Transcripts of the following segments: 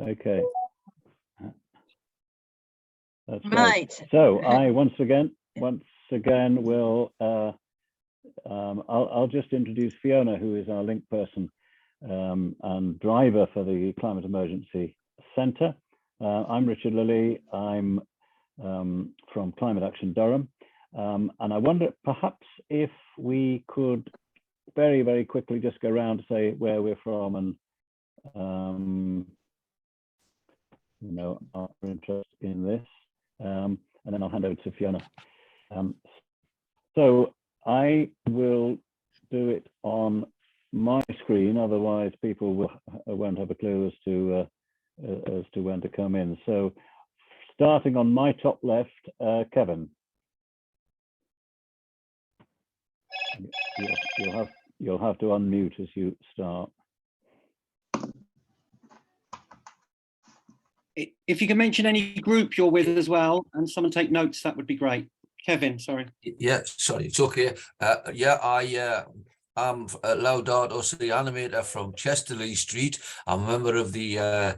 Okay. That's Right. great. So I once again will I'll just introduce Fiona, who is our link person and driver for the Climate Emergency Centre. I'm Richard Lilly. I'm from Climate Action Durham, and I wonder perhaps if we could very, very quickly just go around to say where we're from and you know, our interest in this, and then I'll hand over to Fiona. So I will do it on my screen, otherwise people won't have a clue as to when to come in. So starting on my top left, Kevin. You'll have to unmute as you start. If you can mention any group you're with as well, and someone take notes, that would be great. Kevin, sorry. Yeah, sorry, it's okay. Yeah, I'm Laudato Si animator from Chesterley Street. I'm a member of the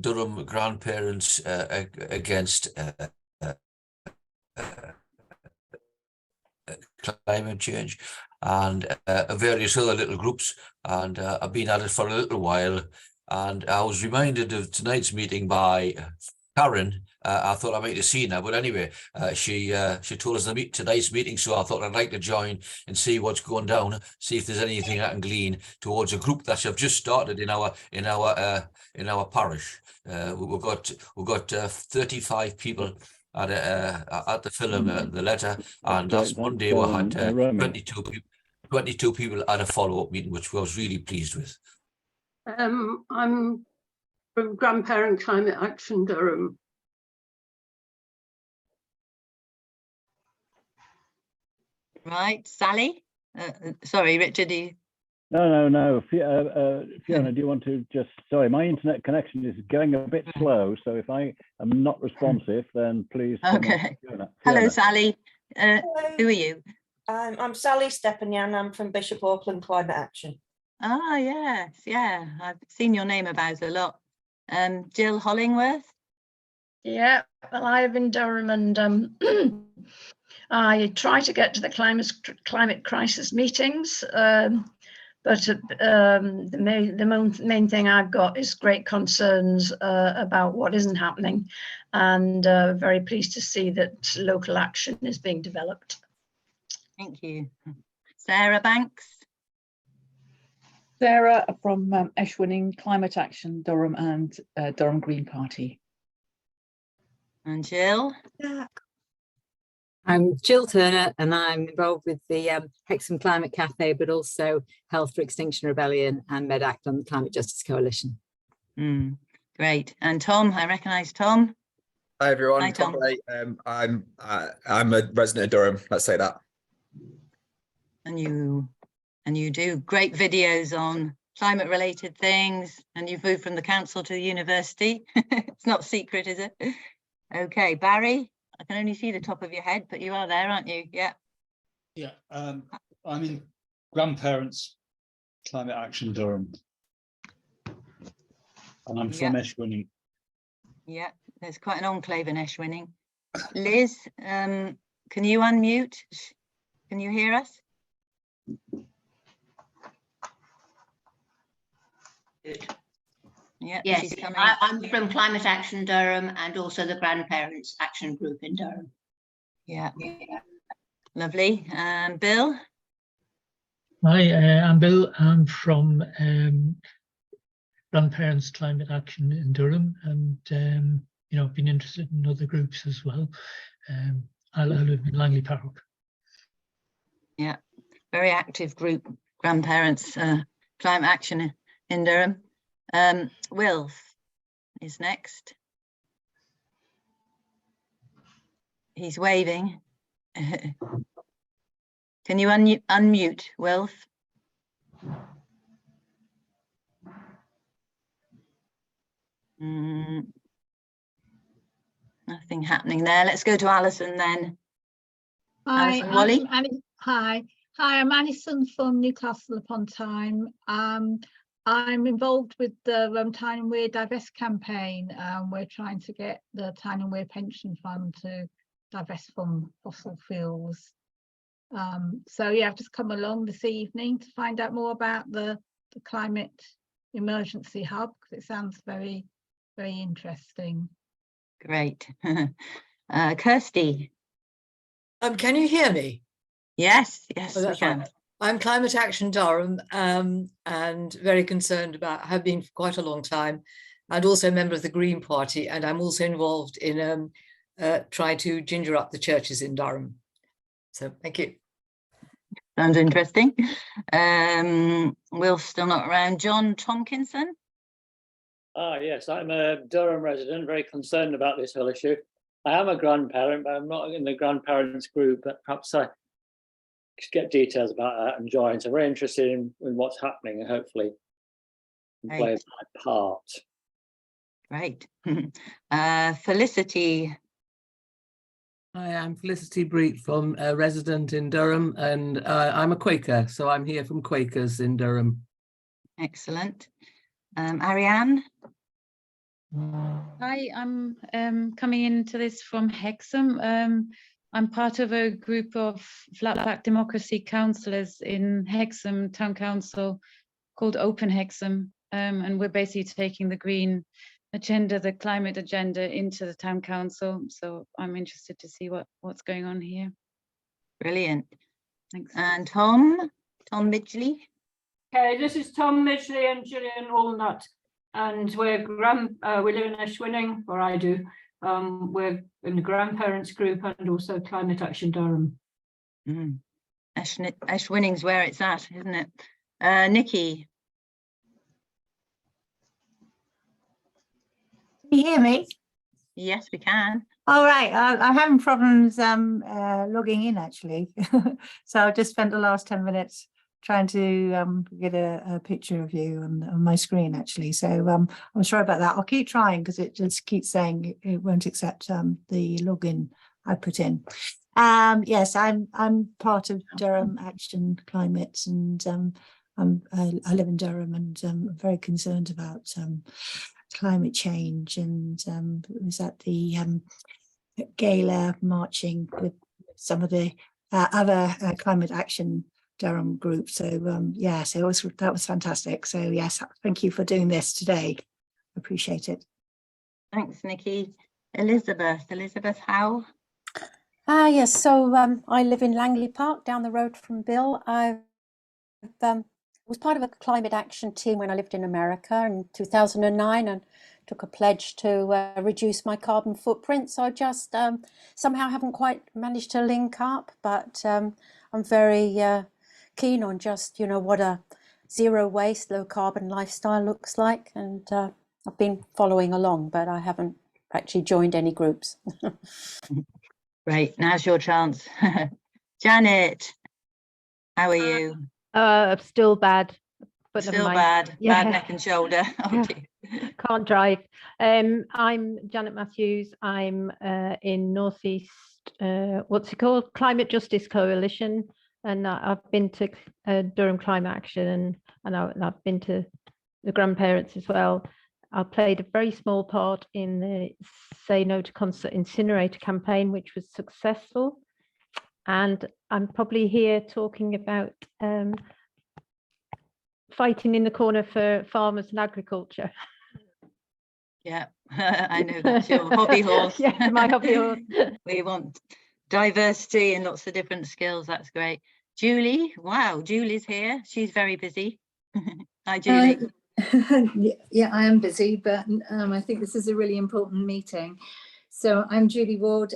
Durham Grandparents Against Climate Change, and various other little groups, and I've been at it for a little while. And I was reminded of tonight's meeting by Karen. I thought I might have seen her, but anyway, she told us tonight's meeting, so I thought I'd like to join and see what's going down, see if there's anything I can glean towards a group that I've just started in our parish. We've got 35 people at the film, the letter, and last Monday we had 22 people at a follow-up meeting, which I was really pleased with. I'm from Grandparent Climate Action Durham. Right, Sally. Sorry, Richard. No. Fiona, do you want to just? Sorry, my internet connection is going a bit slow, so if I am not responsive, then please. Okay. Fiona. Hello, Sally. Who are you? I'm Sally Stepanian. I'm from Bishop Auckland Climate Action. Ah, yes, yeah. I've seen your name about a lot. Jill Hollingworth. Yeah, well, I live in Durham, and I try to get to the climate crisis meetings, but the main thing I've got is great concerns about what isn't happening, and very pleased to see that local action is being developed. Thank you. Sarah Banks. Sarah from Eshwinning Climate Action Durham and Durham Green Party. And Jill. I'm Jill Turner, and I'm involved with the Hexham Climate Cafe, but also Health for Extinction Rebellion and MedAct on the Climate Justice Coalition. Great. And Tom, I recognise Tom. Hi everyone. Hi, Tom. I'm a resident of Durham. Let's say that. And you do great videos on climate related things, and you've moved from the council to the university. It's not secret, is it? Okay, Barry, I can only see the top of your head, but you are there, aren't you? Yeah. Yeah, I'm in Grandparents Climate Action Durham, and I'm from Eshwinning. Yeah, there's quite an enclave in Eshwinning. Liz, can you unmute? Can you hear us? Good. Yeah, yes, I'm from Climate Action Durham and also the Grandparents Action Group in Durham. Yeah. Lovely. Bill? Hi, I'm Bill. I'm from Grandparents Climate Action in Durham, and you know, I've been interested in other groups as well. I live in Langley Park. Yeah, very active group, Grandparents Climate Action in Durham. Will is next. He's waving. Can you unmute, Wilf? Nothing happening there. Let's go to Alison then. Hi, Alison, Hi, I'm Alison from Newcastle upon Tyne. I'm involved with the Tyne and Wear Divest campaign. We're trying to get the Tyne and Wear Pension Fund to divest from fossil fuels. So yeah, I've just come along this evening to find out more about the climate emergency hub, because it sounds very, very interesting. Great. Kirsty. Can you hear me? Yes, yes, Oh, we that's can. right. I'm Climate Action Durham, and very concerned about, have been for quite a long time, and also a member of the Green Party, and I'm also involved in trying to ginger up the churches in Durham. So thank you. Sounds interesting. Will's still not around. John Tomkinson. Yes, I'm a Durham resident, very concerned about this whole issue. I am a grandparent, but I'm not in the grandparents group, but perhaps I get details about that and join. So very interested in what's happening, and hopefully play my part. Great. Felicity. Hi, I'm Felicity Breet from a resident in Durham, and I'm a Quaker, so I'm here from Quakers in Durham. Excellent. Ariane. Hi, I'm coming into this from Hexham. I'm part of a group of Flat Black Democracy councillors in Hexham Town Council called Open Hexham, and we're basically taking the green agenda, the climate agenda, into the Town Council. So I'm interested to see what's going on here. Brilliant. Thanks. And Tom Midgley. Okay, this is Tom Midgley and Gillian Walnut, and we live in Ashwinning, or I do. We're in the grandparents group and also Climate Action Durham. Ashwinning's where it's at, isn't it? Nikki. Can you hear me? Yes, we can. All right, I'm having problems logging in actually. So I just spent the last 10 minutes trying to get a picture of you on my screen actually. So I'm sorry about that. I'll keep trying because it just keeps saying it won't accept the login I put in. Yes, I'm part of Durham Action Climate, and I live in Durham, and I'm very concerned about climate change, and was at the gala marching with some of the other Climate Action Durham group. So yeah, so that was fantastic. So yes, thank you for doing this today. Appreciate it. Thanks, Nikki. Elizabeth Howe. Yes, so I live in Langley Park down the road from Bill. I was part of a climate action team when I lived in America in 2009 and took a pledge to reduce my carbon footprint. So I just somehow haven't quite managed to link up, but I'm very keen on just, what a zero waste, low carbon lifestyle looks like. And I've been following along, but I haven't actually joined any groups. Great, now's your chance. Janet, how are you? Still bad. But still bad, yeah. Bad neck and shoulder. Oh, dear. Can't drive. I'm Janet Matthews. I'm in Northeast, what's it called? Climate Justice Coalition. And I've been to Durham Climate Action, and I've been to the grandparents as well. I played a very small part in the Say No to Concert Incinerator campaign, which was successful. And I'm probably here talking about fighting in the corner for farmers and agriculture. Yeah, I know that's your hobby horse. Yeah, my hobby horse. We want diversity and lots of different skills. That's great. Julie, wow, Julie's here. She's very busy. Hi, Julie. Yeah, I am busy, but I think this is a really important meeting. So I'm Julie Ward.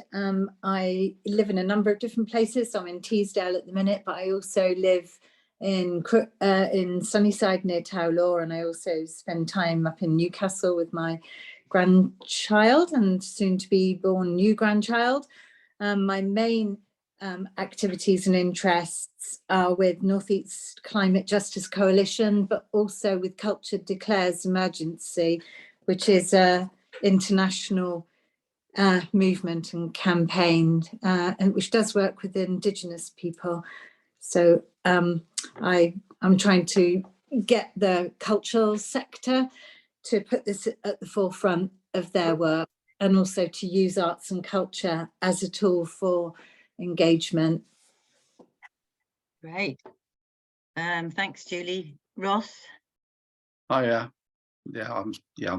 I live in a number of different places. So I'm in Teesdale at the minute, but I also live in Sunnyside near Tow Law, and I also spend time up in Newcastle with my grandchild and soon to be born new grandchild. My main activities and interests are with Northeast Climate Justice Coalition, but also with Culture Declares Emergency, which is an international movement and campaign, and which does work with Indigenous people. So I'm trying to get the cultural sector to put this at the forefront of their work, and also to use arts and culture as a tool for engagement. Great. Thanks, Julie. Ross? Oh yeah, I'm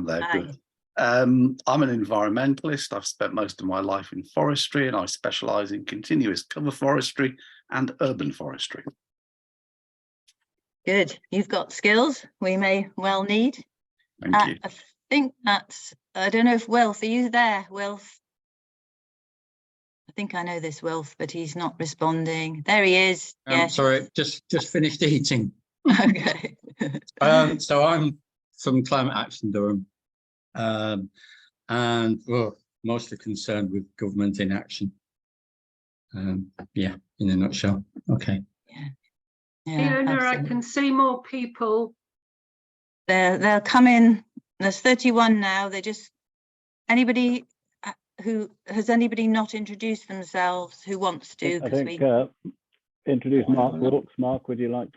there. Hi. Good. I'm an environmentalist. I've spent most of my life in forestry, and I specialise in continuous cover forestry and urban forestry. Good. You've got skills we may well need. Thank you. I think that's, I don't know if Wilf, are you there, Wilf? I think I know this Wilf, but he's not responding. There he is. Yes. Sorry, just finished eating. Okay. So I'm from Climate Action Durham, and well, mostly concerned with government inaction. Yeah, in a nutshell. Okay. Fiona, I can see more people. They'll come in. There's 31 now. They just, anybody who has anybody not introduced themselves who wants to? I think introduce Mark Wilkes. Mark, would you like?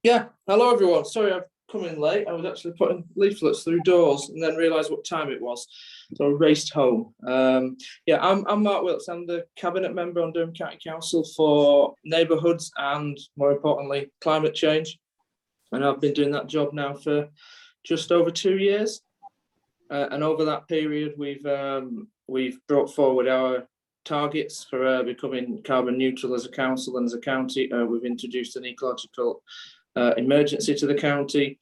Yeah, hello everyone. Sorry I've come in late. I was actually putting leaflets through doors and then realised what time it was, so I raced home. Yeah, I'm Mark Wilkes. I'm the cabinet member on Durham County Council for neighbourhoods and, more importantly, climate change. And I've been doing that job now for just over 2 years. And over that period, we've brought forward our targets for becoming carbon neutral as a council and as a county. We've introduced an ecological emergency to the county,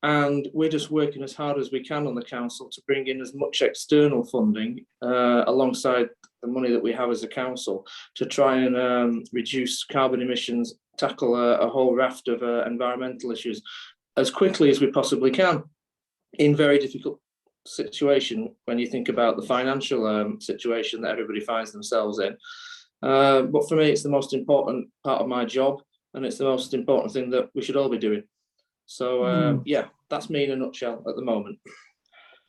and we're just working as hard as we can on the council to bring in as much external funding alongside the money that we have as a council to try and reduce carbon emissions, tackle a whole raft of environmental issues as quickly as we possibly can in very difficult situation when you think about the financial situation that everybody finds themselves in. But for me, it's the most important part of my job, and it's the most important thing that we should all be doing. So yeah, that's me in a nutshell at the moment.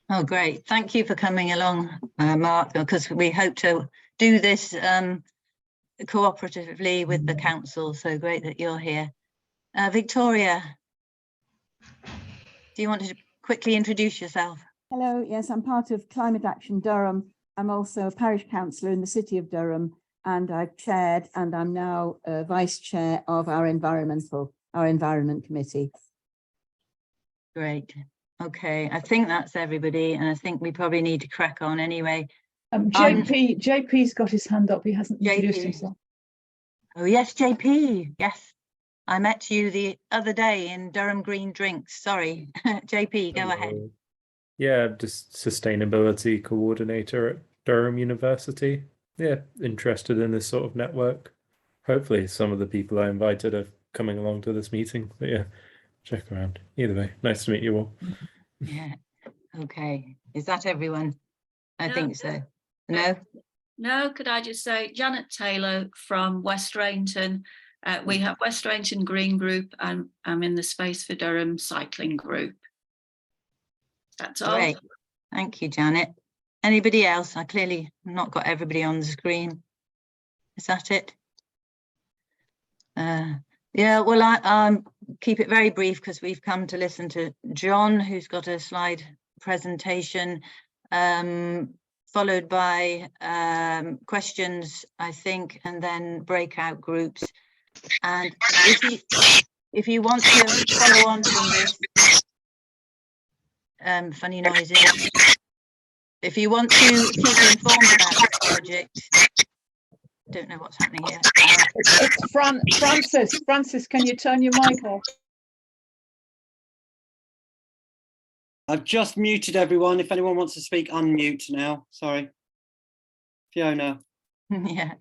Oh, great. Thank you for coming along, Mark, because we hope to do this cooperatively with the council. So great that you're here. Victoria, do you want to quickly introduce yourself? Hello, yes, I'm part of Climate Action Durham. I'm also a parish councillor in the city of Durham, and I've chaired and I'm now vice chair of our environment committee. Great. Okay, I think that's everybody, and I think we probably need to crack on anyway. JP's got his hand up. He hasn't introduced himself. Oh yes, JP. Yes, I met you the other day in Durham Green Drinks. Sorry, JP, go ahead. Yeah, just sustainability coordinator at Durham University. Yeah, interested in this sort of network. Hopefully some of the people I invited are coming along to this meeting. But yeah, check around. Either way, nice to meet you all. Yeah, okay. Is that everyone? I think so. No? No, could I just say, Janet Taylor from West Rainton. We have West Rainton Green Group, and I'm in the Space for Durham Cycling Group. That's all. Great. Thank you, Janet. Anybody else? I clearly not got everybody on the screen. Is that it? Yeah, well, I'll keep it very brief because we've come to listen to John, who's got a slide presentation, followed by questions, I think, and then breakout groups. And if you want to follow on from this, funny noises. If you want to keep informed about this project, don't know what's happening here. It's Francis, can you turn your mic off? I've just muted everyone. If anyone wants to speak, unmute now. Sorry. Fiona. Yeah.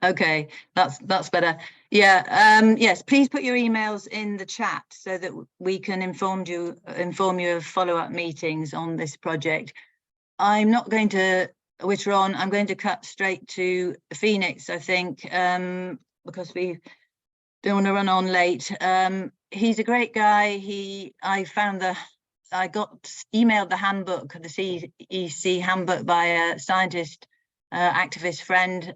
Okay, that's better. Yeah. Yes, please put your emails in the chat so that we can inform you of follow-up meetings on this project. I'm not going to witter on. I'm going to cut straight to Phoenix, I think, because we don't want to run on late. He's a great guy. I got emailed the handbook, the CEC handbook, by a scientist, activist friend.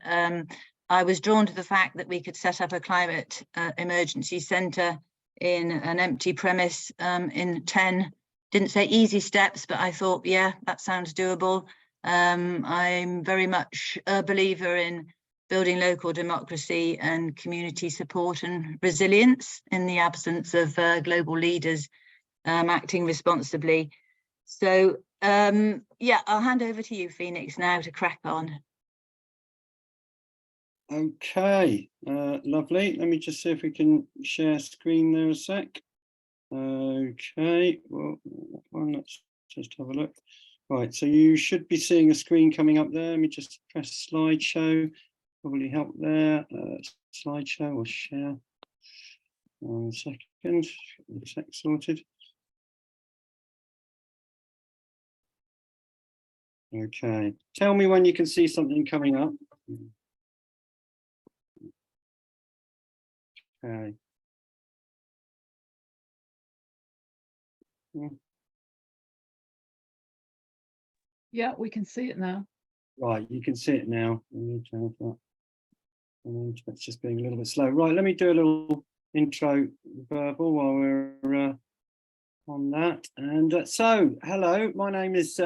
I was drawn to the fact that we could set up a climate emergency centre in an empty premise in 10, didn't say easy steps, but I thought, yeah, that sounds doable. I'm very much a believer in building local democracy and community support and resilience in the absence of global leaders acting responsibly. So yeah, I'll hand over to you, Phoenix, now to crack on. Okay, lovely. Let me just see if we can share screen there a sec. Okay, well, let's just have a look. Right, so you should be seeing a screen coming up there. Let me just press slideshow, probably help there. Slideshow or share. 1 second, get the text sorted. Okay, tell me when you can see something coming up. Okay. Yeah, we can see it now. Right, you can see it now. I need to have that. That's just being a little bit slow. Right, let me do a little intro verbal while we're on that. And so, hello, my name is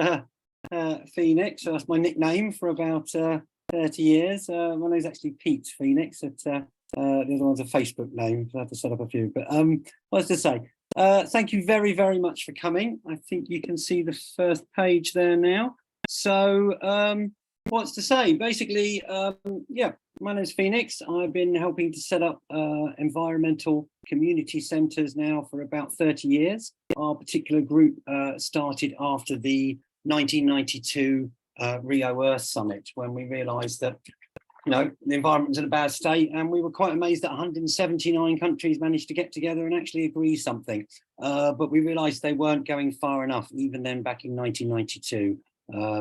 Phoenix. So that's my nickname for about 30 years. My name is actually Pete Phoenix. The other one's a Facebook name, so I have to set up a few. But what's to say? Thank you very, very much for coming. I think you can see the first page there now. So what's to say? Basically, yeah, my name is Phoenix. I've been helping to set up environmental community centres now for about 30 years. Our particular group started after the 1992 Rio Earth Summit, when we realised that the environment was in a bad state, and we were quite amazed that 179 countries managed to get together and actually agree something. But we realised they weren't going far enough, even then back in 1992.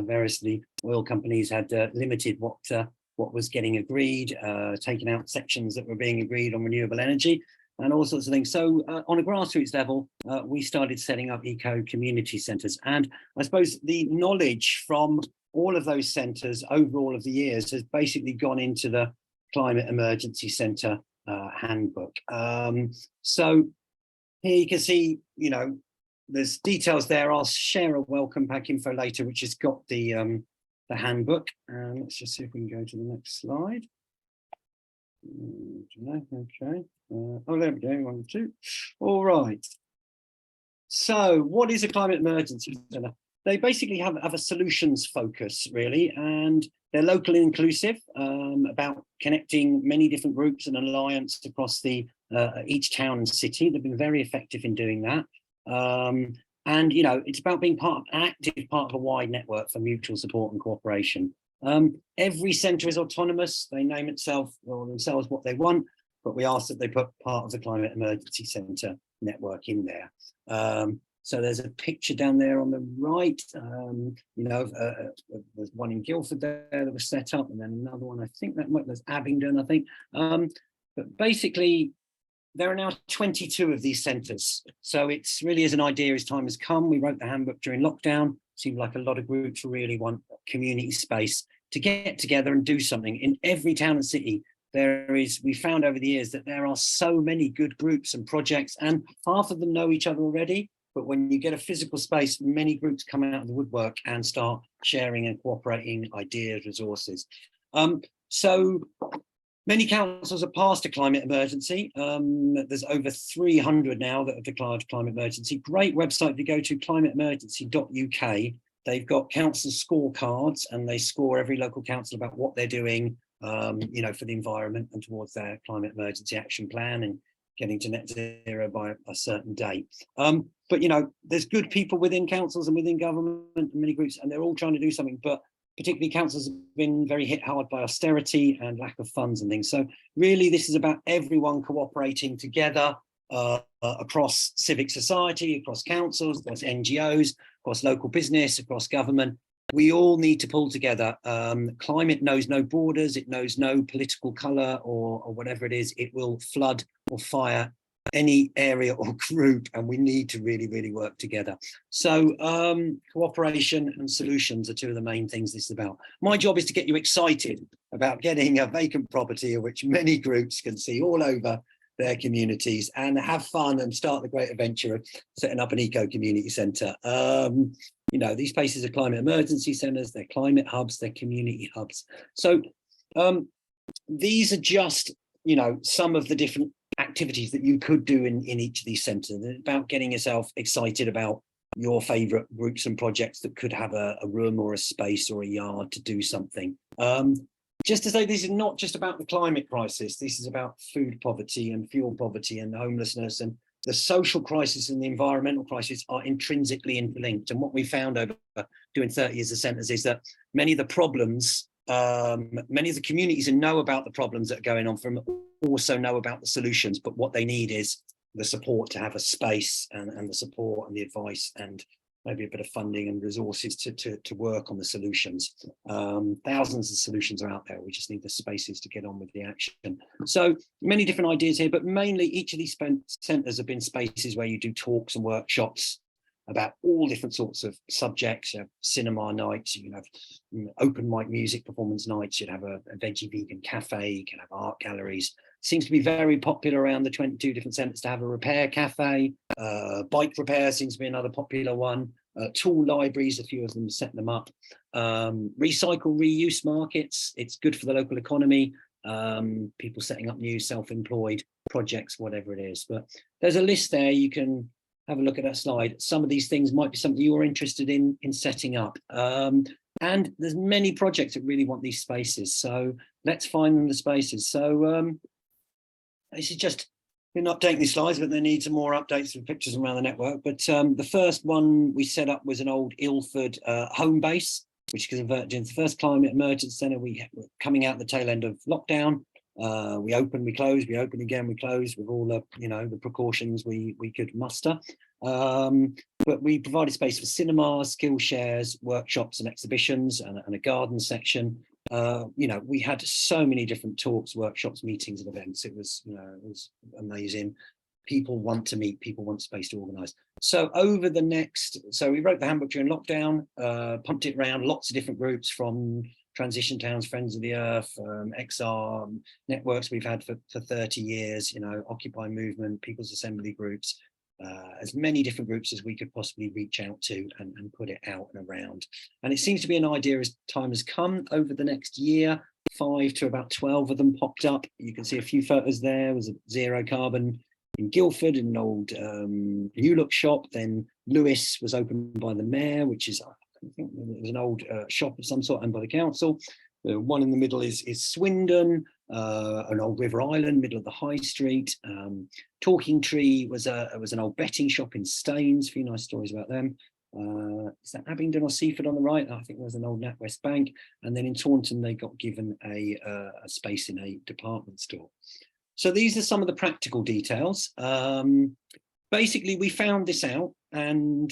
Variously, oil companies had limited what was getting agreed, taken out sections that were being agreed on renewable energy and all sorts of things. So on a grassroots level, we started setting up eco-community centres. And I suppose the knowledge from all of those centres over all of the years has basically gone into the Climate Emergency Centre handbook. So here you can see, there's details there. I'll share a welcome pack info later, which has got the handbook. And let's just see if we can go to the next slide. Okay. Oh, there we go. 1, 2. All right. So what is a Climate Emergency Centre? They basically have a solutions focus, really, and they're locally inclusive, about connecting many different groups and alliance across each town and city. They've been very effective in doing that. And, it's about being active part of a wide network for mutual support and cooperation. Every centre is autonomous. They name themselves what they want, but we ask that they put part of the Climate Emergency Centre network in there. So there's a picture down there on the right, there's one in Guildford there that was set up, and then another one, I think there's Abingdon, I think. But basically, there are now 22 of these centres. So it's really as an idea as time has come. We wrote the handbook during lockdown. Seemed like a lot of groups really want community space to get together and do something. In every town and city, we found over the years that there are so many good groups and projects, and half of them know each other already. But when you get a physical space, many groups come out of the woodwork and start sharing and cooperating ideas, resources. So many councils have passed a climate emergency. There's over 300 now that have declared climate emergency. Great website to go to, climateemergency.uk. They've got council scorecards, and they score every local council about what they're doing, for the environment and towards their climate emergency action plan and getting to net zero by a certain date. But, there's good people within councils and within government and many groups, and they're all trying to do something, but particularly councils have been very hit hard by austerity and lack of funds and things. So really, this is about everyone cooperating together across civic society, across councils, across NGOs, across local business, across government. We all need to pull together. Climate knows no borders, it knows no political colour or whatever it is. It will flood or fire any area or group, and we need to really, really work together. So cooperation and solutions are two of the main things this is about. My job is to get you excited about getting a vacant property, of which many groups can see all over their communities and have fun and start the great adventure of setting up an eco-community centre. You know, these places are climate emergency centres, they're climate hubs, they're community hubs. So these are just, you know, some of the different activities that you could do in each of these centres. It's about getting yourself excited about your favourite groups and projects that could have a room or a space or a yard to do something. Just to say, this is not just about the climate crisis. This is about food poverty and fuel poverty and homelessness, and the social crisis and the environmental crisis are intrinsically interlinked. And what we found over doing 30 years of centres is that many of the problems, many of the communities who know about the problems that are going on from also know about the solutions, but what they need is the support to have a space and the support and the advice and maybe a bit of funding and resources to work on the solutions. Thousands of solutions are out there. We just need the spaces to get on with the action. So many different ideas here, but mainly each of these centres have been spaces where you do talks and workshops about all different sorts of subjects. You have cinema nights, you can have open mic music performance nights, you'd have a veggie vegan cafe, you can have art galleries. Seems to be very popular around the 22 different centres to have a repair cafe. Bike repair seems to be another popular one. Tool libraries, a few of them set them up. Recycle, reuse markets, it's good for the local economy. People setting up new self-employed projects, whatever it is. But there's a list there, you can have a look at that slide. Some of these things might be something you're interested in setting up. And there's many projects that really want these spaces. So let's find them the spaces. So this is just been updating these slides, but they need some more updates with pictures around the network. But the first one we set up was an old Ilford home base, which converted into the first climate emergency centre. We were coming out the tail end of lockdown. We opened, we closed, we opened again, we closed with all the, you know, the precautions we could muster. But we provided space for cinemas, skill shares, workshops and exhibitions, and a garden section. You know, we had so many different talks, workshops, meetings and events. It was, you know, it was amazing. People want to meet, people want space to organise. So over the next, so we wrote the handbook during lockdown, pumped it around, lots of different groups from Transition Towns, Friends of the Earth, XR networks we've had for 30 years, you know, Occupy Movement, People's Assembly groups, as many different groups as we could possibly reach out to and put it out and around. And it seems to be an idea as time has come over the next year, 5 to about 12 of them popped up. You can see a few photos there. There was a zero carbon in Guildford, in an old New Look shop. Then Lewis was opened by the mayor, which is, I think it was an old shop of some sort owned by the council. The one in the middle is Swindon, an old River Island, middle of the High Street. Talking Tree was an old betting shop in Staines. A few nice stories about them. Is that Abingdon or Seaford on the right? I think there was an old NatWest Bank. And then in Taunton, they got given a space in a department store. So these are some of the practical details. Basically, we found this out and,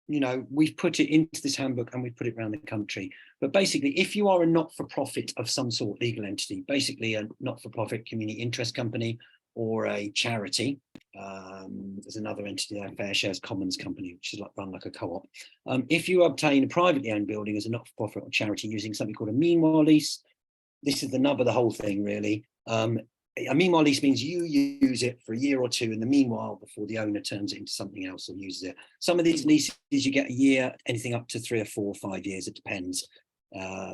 you know, we've put it into this handbook and we've put it around the country. But basically, if you are a not-for-profit of some sort, legal entity, basically a not-for-profit community interest company or a charity, there's another entity there, Fair Shares Commons Company, which is like run like a co-op. If you obtain a privately owned building as a not-for-profit or charity using something called a meanwhile lease, this is the nub of the whole thing, really. A meanwhile lease means you use it for a year or two in the meanwhile before the owner turns it into something else or uses it. Some of these leases you get a year, anything up to 3 or 4 or 5 years, it depends.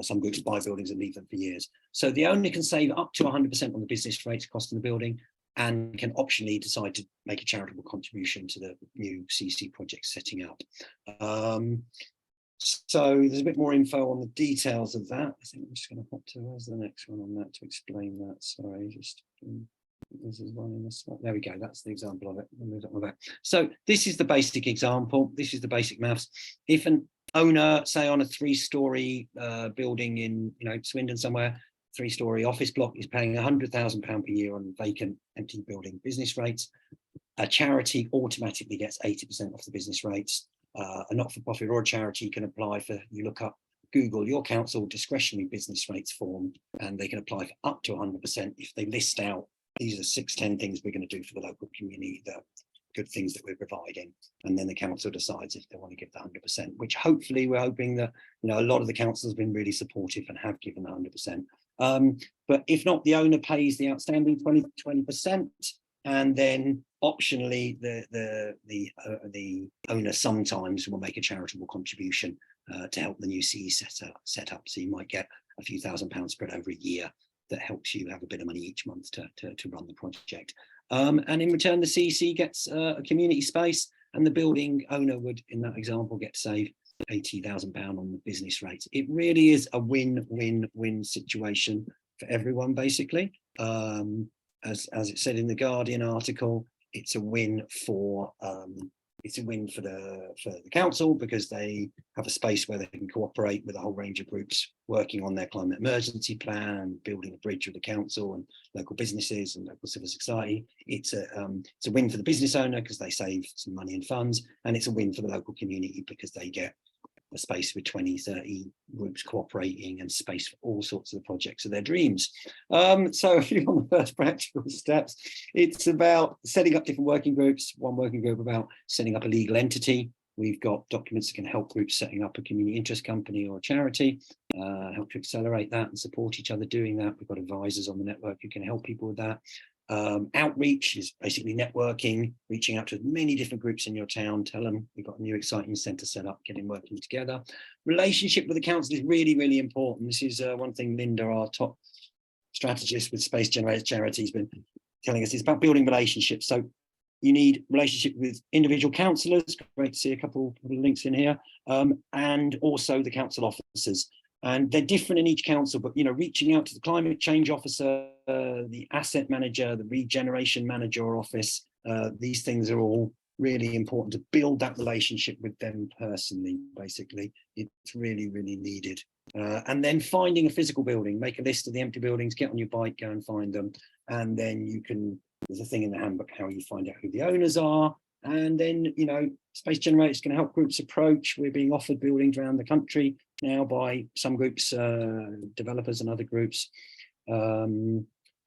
Some groups buy buildings and leave them for years. So the owner can save up to 100% on the business rates cost in the building and can optionally decide to make a charitable contribution to the new CEC project setting up. So there's a bit more info on the details of that. I think I'm just going to hop to, where's the next one on that to explain that? Sorry, just this is one in the slide. There we go. That's the example of it. I'll move on with that. So this is the basic example. This is the basic maths. If an owner, say on a 3-storey building in, you know, Swindon somewhere, 3-storey office block is paying £100,000 per year on vacant empty building business rates, a charity automatically gets 80% off the business rates. A not-for-profit or a charity can apply for, you look up Google your council discretionary business rates form, and they can apply for up to 100% if they list out, these are 6-10 things we're going to do for the local community, the good things that we're providing, and then the council decides if they want to give the 100%, which hopefully we're hoping that, you know, a lot of the councils have been really supportive and have given the 100%. But if not, the owner pays the outstanding 20%. And then optionally, the owner sometimes will make a charitable contribution to help the new CE set up. So you might get a few £1,000s spread over a year that helps you have a bit of money each month to run the project. And in return, the CEC gets a community space, and the building owner would, in that example, get to save £80,000 on the business rates. It really is a win-win-win situation for everyone, basically. As it said in the Guardian article, it's a win for the council, because they have a space where they can cooperate with a whole range of groups working on their climate emergency plan, building a bridge with the council and local businesses and local civil society. It's a win for the business owner because they save some money and funds, and it's a win for the local community because they get a space with 20, 30 groups cooperating and space for all sorts of the projects of their dreams. So a few on the first practical steps. It's about setting up different working groups. One working group about setting up a legal entity. We've got documents that can help groups setting up a community interest company or a charity, help to accelerate that and support each other doing that. We've got advisors on the network who can help people with that. Outreach is basically networking, reaching out to as many different groups in your town, tell them we've got a new exciting centre set up, getting working together. Relationship with the council is really, really important. This is one thing Linda, our top strategist with Space Generators Charity, has been telling us. It's about building relationships. So you need relationship with individual councillors. Great to see a couple of links in here, and also the council officers. And they're different in each council, but reaching out to the climate change officer, the asset manager, the regeneration manager office, these things are all really important to build that relationship with them personally. Basically, it's really, really needed. And then finding a physical building, make a list of the empty buildings, get on your bike, go and find them, and then you can. There's a thing in the handbook how you find out who the owners are. And then, Space Generators can help groups approach. We're being offered buildings around the country now by some groups, developers and other groups.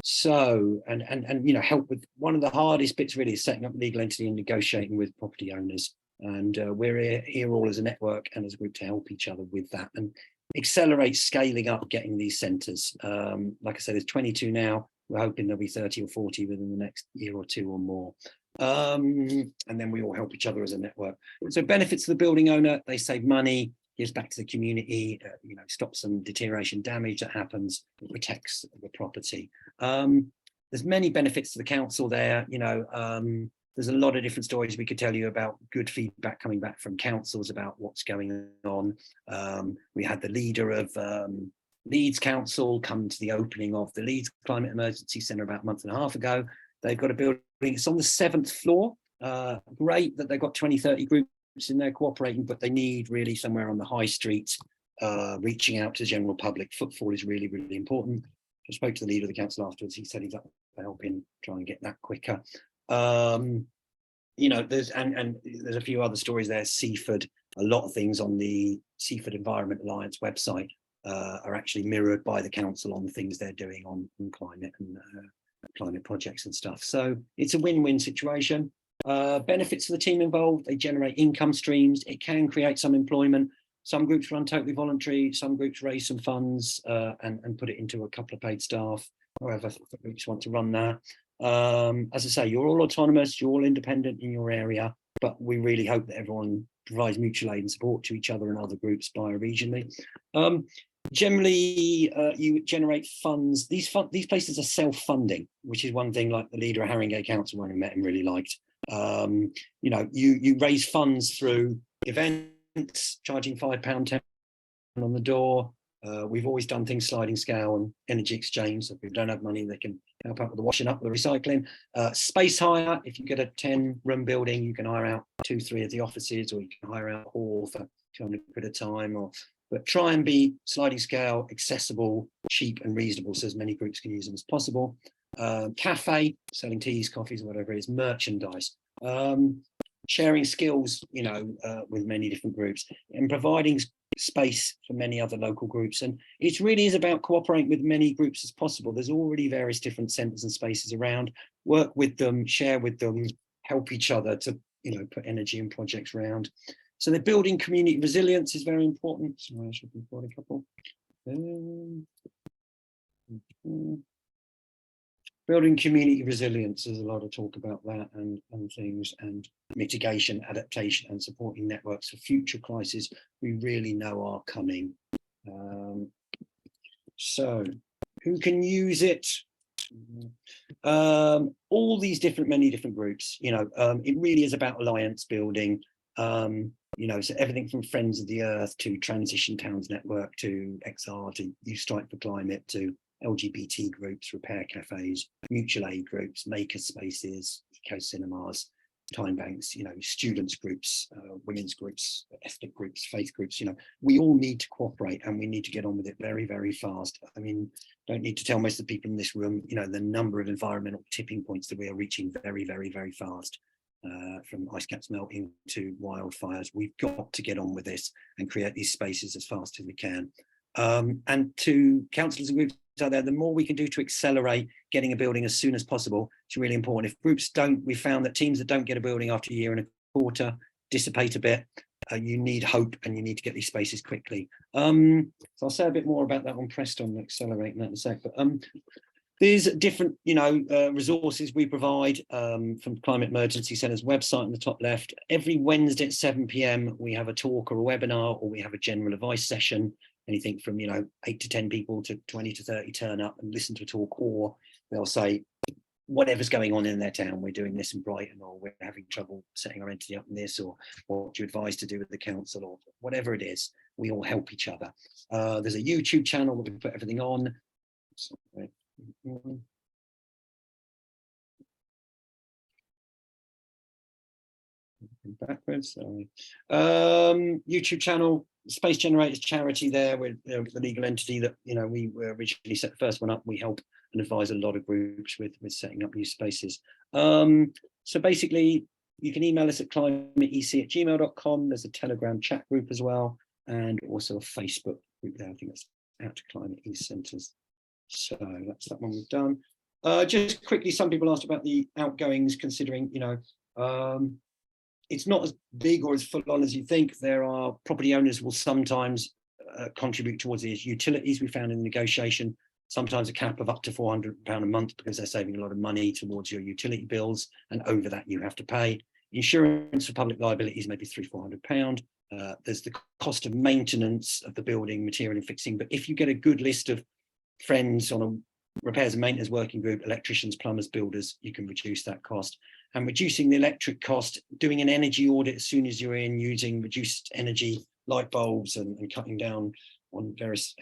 So, help with one of the hardest bits really is setting up legal entity and negotiating with property owners. And we're here all as a network and as a group to help each other with that and accelerate scaling up, getting these centres. Like I said, there's 22 now. We're hoping there'll be 30 or 40 within the next year or two or more. And then we all help each other as a network. So benefits to the building owner, they save money, gives back to the community, stops some deterioration damage that happens, it protects the property. There's many benefits to the council there. There's a lot of different stories we could tell you about good feedback coming back from councils about what's going on. We had the leader of Leeds Council come to the opening of the Leeds Climate Emergency Centre about a month and a half ago. They've got a building, it's on the 7th floor. Great that they've got 20, 30 groups in there cooperating, but they need really somewhere on the high street, reaching out to the general public. Footfall is really, really important. I spoke to the leader of the council afterwards. He said he's up to helping try and get that quicker. There's a few other stories there. Seaford, a lot of things on the Seaford Environment Alliance website are actually mirrored by the council on the things they're doing on climate and climate projects and stuff. So it's a win-win situation. Benefits to the team involved, they generate income streams. It can create some employment. Some groups run totally voluntary, some groups raise some funds and put it into a couple of paid staff, however groups want to run that. As I say, you're all autonomous, you're all independent in your area, but we really hope that everyone provides mutual aid and support to each other and other groups bioregionally. Generally, you generate funds. These places are self-funding, which is one thing like the leader of Haringey Council when I met him really liked. You raise funds through events, charging £5, £10 on the door. We've always done things sliding scale and energy exchange. So if we don't have money, they can help out with the washing up, the recycling. Space hire, if you get a 10-room building, you can hire out 2, 3 of the offices, or you can hire out a hall for £200 a time. But try and be sliding scale, accessible, cheap and reasonable, so as many groups can use them as possible. Cafe, selling teas, coffees, whatever it is, merchandise. Sharing skills, with many different groups, and providing space for many other local groups. And it really is about cooperating with many groups as possible. There's already various different centres and spaces around. Work with them, share with them, help each other to, put energy in projects around. So they're building community resilience is very important. So I should be a couple. building community resilience. There's a lot of talk about that and things, and mitigation, adaptation, and supporting networks for future crises we really know are coming. So who can use it? All these many different groups, you know, it really is about alliance building, you know, so everything from Friends of the Earth to Transition Towns Network to XR to You Strike for Climate to LGBT groups, repair cafes, mutual aid groups, maker spaces, eco cinemas, time banks, you know, students groups, women's groups, ethnic groups, faith groups. You know, we all need to cooperate and we need to get on with it very, very fast. I mean, don't need to tell most of the people in this room, you know, the number of environmental tipping points that we are reaching very, very, very fast. From ice caps melting to wildfires, we've got to get on with this and create these spaces as fast as we can. And to councillors and groups out there, the more we can do to accelerate getting a building as soon as possible, it's really important. If groups don't, we found that teams that don't get a building after a year and a quarter dissipate a bit. You need hope and you need to get these spaces quickly. So I'll say a bit more about that on Preston, accelerating that in a sec. But there's different, you know, resources we provide from Climate Emergency Centre's website on the top left. Every Wednesday at 7 p.m. we have a talk or a webinar, or we have a general advice session. Anything from, you know, 8 to 10 people to 20 to 30 turn up and listen to a talk, or they'll say whatever's going on in their town, we're doing this in Brighton, or we're having trouble setting our entity up in this, or what do you advise to do with the council, or whatever it is. We all help each other. There's a YouTube channel that we put everything on. Sorry. Backwards, sorry. YouTube channel, Space Generators charity there. We're the legal entity that, you know, we originally set the first one up. We help and advise a lot of groups with setting up new spaces. So basically, you can email us at climatec@gmail.com. There's a Telegram chat group as well, and also a Facebook group there. I think that's out to Climate East Centres. So that's that one we've done. Just quickly, some people asked about the outgoings, considering, you know, it's not as big or as full on as you think. There are property owners will sometimes contribute towards these utilities. We found in the negotiation, sometimes a cap of up to £400 a month, because they're saving a lot of money towards your utility bills, and over that you have to pay. Insurance for public liabilities, maybe £300–400. There's the cost of maintenance of the building, material and fixing. But if you get a good list of friends on a repairs and maintenance working group, electricians, plumbers, builders, you can reduce that cost. And reducing the electric cost, doing an energy audit as soon as you're in, using reduced energy light bulbs and cutting down on various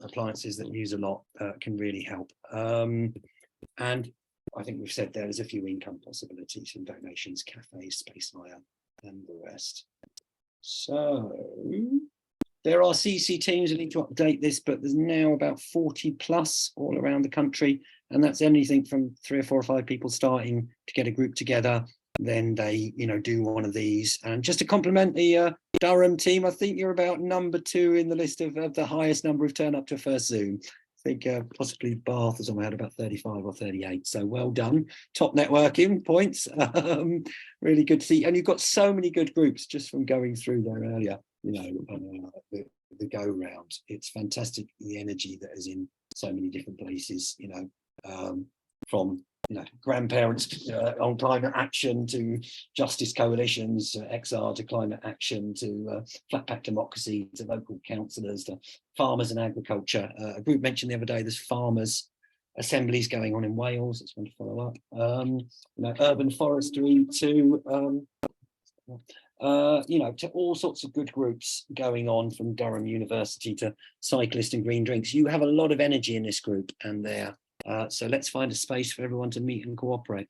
appliances that use a lot can really help. And I think we've said there's a few income possibilities from donations, cafes, space hire, and the rest. So there are CEC teams. I need to update this, but there's now about 40 plus all around the country. And that's anything from 3 or 4 or 5 people starting to get a group together. Then they, you know, do one of these. And just to compliment the Durham team, I think you're about number 2 in the list of the highest number of turn up to first Zoom. I think possibly Bath has had about 35 or 38. So well done. Top networking points. Really good to see. And you've got so many good groups just from going through there earlier, you know, the go round. It's fantastic, the energy that is in so many different places, you know, from, you know, grandparents on climate action to justice coalitions, XR to climate action to flat pack democracy to local councillors to farmers and agriculture. A group mentioned the other day, there's farmers assemblies going on in Wales. It's going to follow up. You know, urban forestry to you know, to all sorts of good groups going on, from Durham University to cyclist and green drinks. You have a lot of energy in this group, and there. So let's find a space for everyone to meet and cooperate.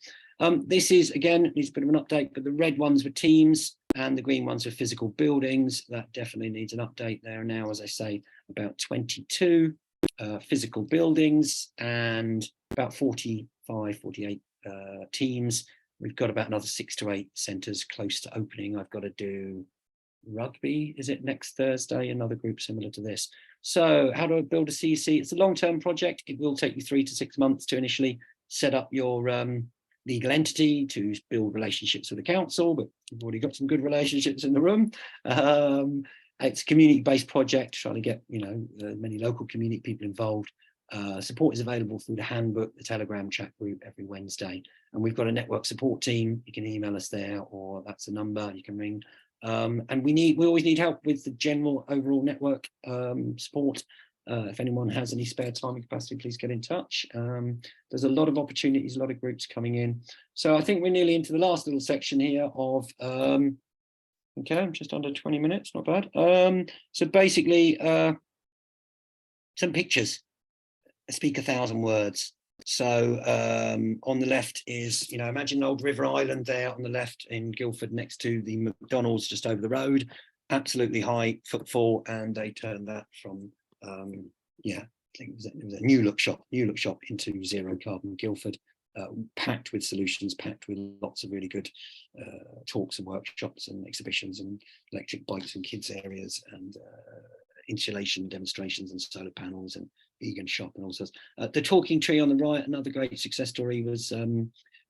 This is, again, needs a bit of an update, but the red ones were teams and the green ones were physical buildings. That definitely needs an update. There are now, as I say, about 22 physical buildings and about 45, 48 teams. We've got about another 6 to 8 centres close to opening. I've got to do rugby, is it next Thursday? Another group similar to this. So how do I build a CEC? It's a long-term project. It will take you 3 to 6 months to initially set up your legal entity, to build relationships with the council, but we've already got some good relationships in the room. It's a community-based project, trying to get, you know, many local community people involved. Support is available through the handbook, the Telegram chat group every Wednesday. And we've got a network support team. You can email us there, or that's a number you can ring. And we always need help with the general overall network support. If anyone has any spare time and capacity, please get in touch. There's a lot of opportunities, a lot of groups coming in. So I think we're nearly into the last little section here of, okay, I'm just under 20 minutes, not bad. So basically, some pictures speak 1,000 words. So on the left is, imagine old River Island there on the left in Guildford, next to the McDonald's just over the road. Absolutely high footfall, and they turned that from I think it was a new look shop into zero carbon Guildford, packed with solutions, packed with lots of really good talks and workshops and exhibitions and electric bikes and kids areas and insulation demonstrations and solar panels and vegan shop and all sorts. The Talking Tree on the right, another great success story, was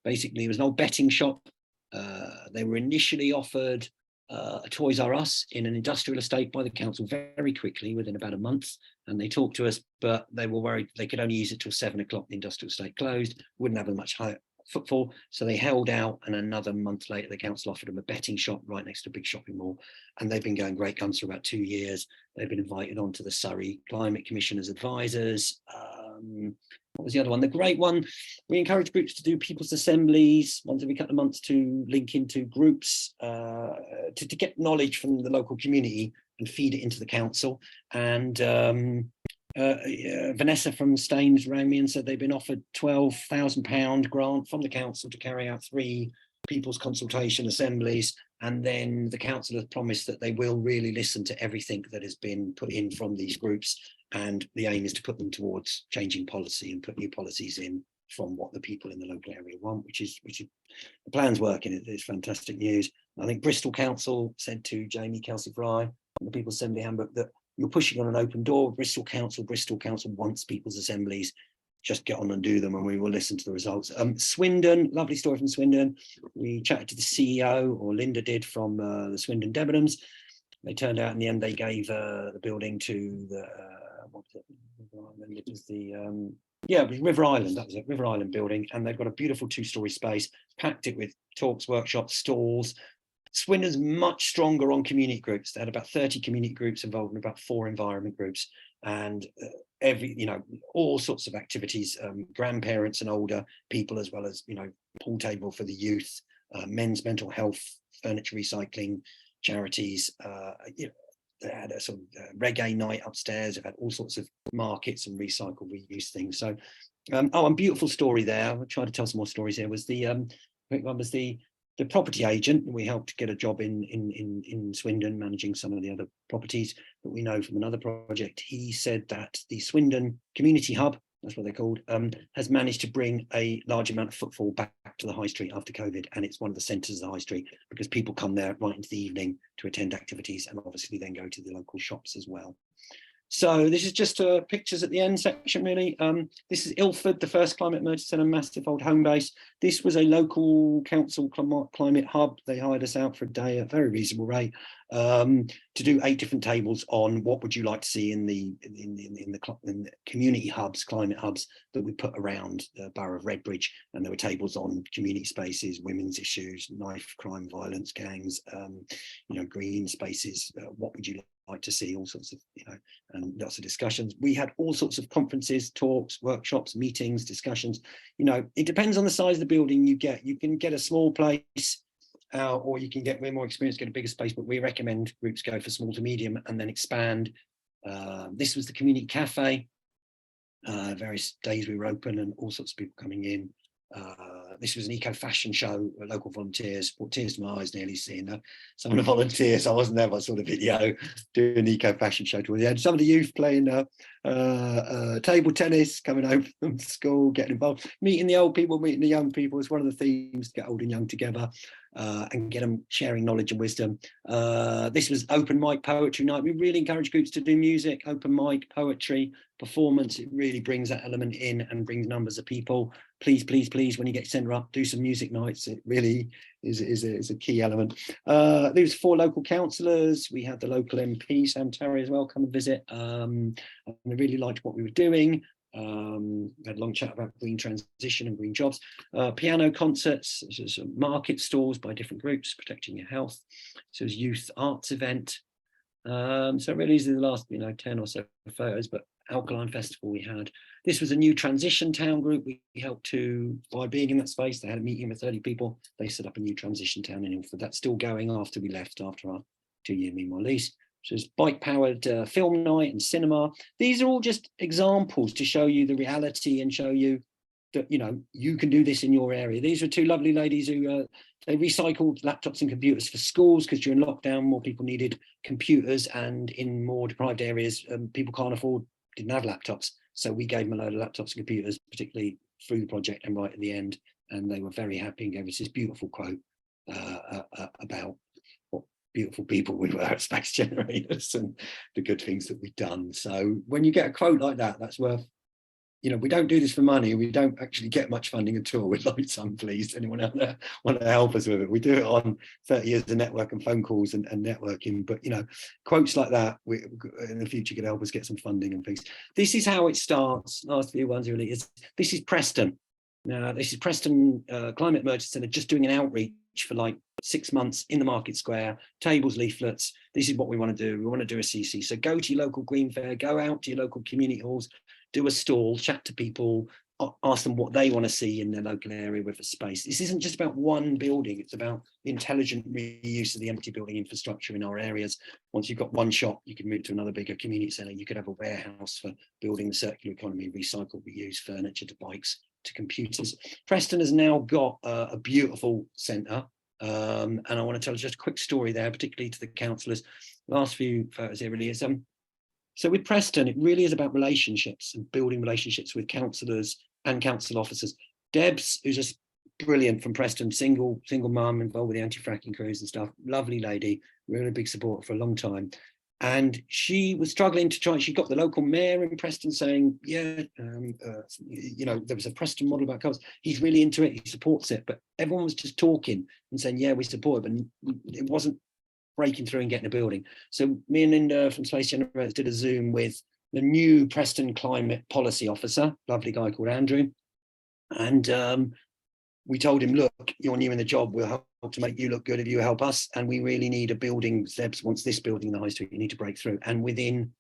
basically it was an old betting shop. They were initially offered a Toys R Us in an industrial estate by the council very quickly, within about a month, and they talked to us, but they were worried they could only use it till 7 o'clock. The industrial estate closed, wouldn't have a much higher footfall, so they held out, and another month later the council offered them a betting shop right next to a big shopping mall, and they've been going great guns for about 2 years. They've been invited onto the Surrey Climate Commission as advisors. What was the other one? The great one, we encourage groups to do people's assemblies once every couple of months to link into groups, to get knowledge from the local community and feed it into the council. And Vanessa from Staines rang me and said they've been offered £12,000 grant from the council to carry out 3 people's consultation assemblies, and then the council has promised that they will really listen to everything that has been put in from these groups, and the aim is to put them towards changing policy and put new policies in from what the people in the local area want, which is the plan's working. It's fantastic news. I think Bristol Council said to Jamie Kelsey-Fry on the People's Assembly Handbook that you're pushing on an open door. Bristol Council wants people's assemblies. Just get on and do them, and we will listen to the results. Swindon, lovely story from Swindon. We chatted to the CEO, or Linda did, from the Swindon Debenhams. They turned out in the end they gave the building to the it was the it was River Island. That was it, River Island building, and they've got a beautiful 2-story space, packed it with talks, workshops, stalls. Swindon's much stronger on community groups. They had about 30 community groups involved and about 4 environment groups, and all sorts of activities, grandparents and older people, as well as pool table for the youth, men's mental health, furniture recycling, charities. They had a sort of reggae night upstairs. They've had all sorts of markets and recycle, reuse things. So a beautiful story there. I'll try to tell some more stories here. Was the the property agent. We helped get a job in Swindon, managing some of the other properties that we know from another project. He said that the Swindon Community Hub, that's what they're called, has managed to bring a large amount of footfall back to the high street after COVID. And it's one of the centres of the high street because people come there right into the evening to attend activities and obviously then go to the local shops as well. So this is just pictures at the end section, really. This is Ilford, the first climate emergency centre, massive old home base. This was a local council climate hub. They hired us out for a day at a very reasonable rate to do 8 different tables on what would you like to see in the community hubs, climate hubs that we put around the borough of Redbridge. And there were tables on community spaces, women's issues, knife crime, violence, gangs, green spaces. What would you like to see? All sorts of, and lots of discussions. We had all sorts of conferences, talks, workshops, meetings, discussions. It depends on the size of the building you get. You can get a small place, or you can get more experience, get a bigger space, but we recommend groups go for small to medium and then expand. This was the community cafe. Various days we were open and all sorts of people coming in. This was an eco fashion show, local volunteers, brought tears to my eyes nearly seeing some of the volunteers. I wasn't there, but I saw the video doing an eco fashion show towards the end. Some of the youth playing table tennis, coming home from school, getting involved, meeting the old people, meeting the young people. It's one of the themes, get old and young together and get them sharing knowledge and wisdom. This was open mic poetry night. We really encourage groups to do music, open mic, poetry, performance. It really brings that element in and brings numbers of people. Please, please, please, when you get your centre up, do some music nights. It really is a key element. There was 4 local councillors. We had the local MP, Sam Terry, as well, come and visit. And they really liked what we were doing. Had a long chat about green transition and green jobs. Piano concerts, market stalls by different groups, protecting your health. So it was youth arts event. So really these are the last 10 or so photos, but Alkaline Festival we had. This was a new transition town group. We helped to, by being in that space, they had a meeting with 30 people. They set up a new transition town in Ilford. That's still going after we left, after our 2-year meanwhile lease. So there's bike-powered film night and cinema. These are all just examples to show you the reality and show you that, you can do this in your area. These were 2 lovely ladies who they recycled laptops and computers for schools, because during lockdown, more people needed computers, and in more deprived areas, people didn't have laptops. So we gave them a load of laptops and computers, particularly through the project and right at the end. And they were very happy and gave us this beautiful quote about what beautiful people we were as space generators and the good things that we've done. So when you get a quote like that, that's worth, we don't do this for money. We don't actually get much funding at all. We'd like some, please. Anyone out there want to help us with it? We do it on 30 years of network and phone calls and networking. But, quotes like that in the future could help us get some funding and things. This is how it starts. Last few ones really is. This is Preston. Now, this is Preston Climate Emergency Centre, just doing an outreach for like 6 months in the market square, tables, leaflets. This is what we want to do. We want to do a CEC. So go to your local green fair, go out to your local community halls, do a stall, chat to people, ask them what they want to see in their local area with a space. This isn't just about one building, it's about intelligent reuse of the empty building infrastructure in our areas. Once you've got one shop, you can move to another bigger community centre. You could have a warehouse for building the circular economy, recycle, reuse furniture to bikes to computers. Preston has now got a beautiful centre. And I want to tell just a quick story there, particularly to the councillors. Last few photos here really is so with Preston, it really is about relationships and building relationships with councillors and council officers. Debs, who's just brilliant from Preston, single mum involved with the anti-fracking crews and stuff, lovely lady, really big support for a long time. And she was struggling to try, she got the local mayor in Preston saying, there was a Preston model about cars. He's really into it, he supports it, but everyone was just talking and saying, yeah, we support it, but it wasn't breaking through and getting a building. So me and Linda from Space Generators did a Zoom with the new Preston Climate Policy Officer, lovely guy called Andrew. And we told him, look, you're new in the job, we'll help to make you look good if you help us. And we really need a building. Zebs wants this building in the high street, you need to break through. And within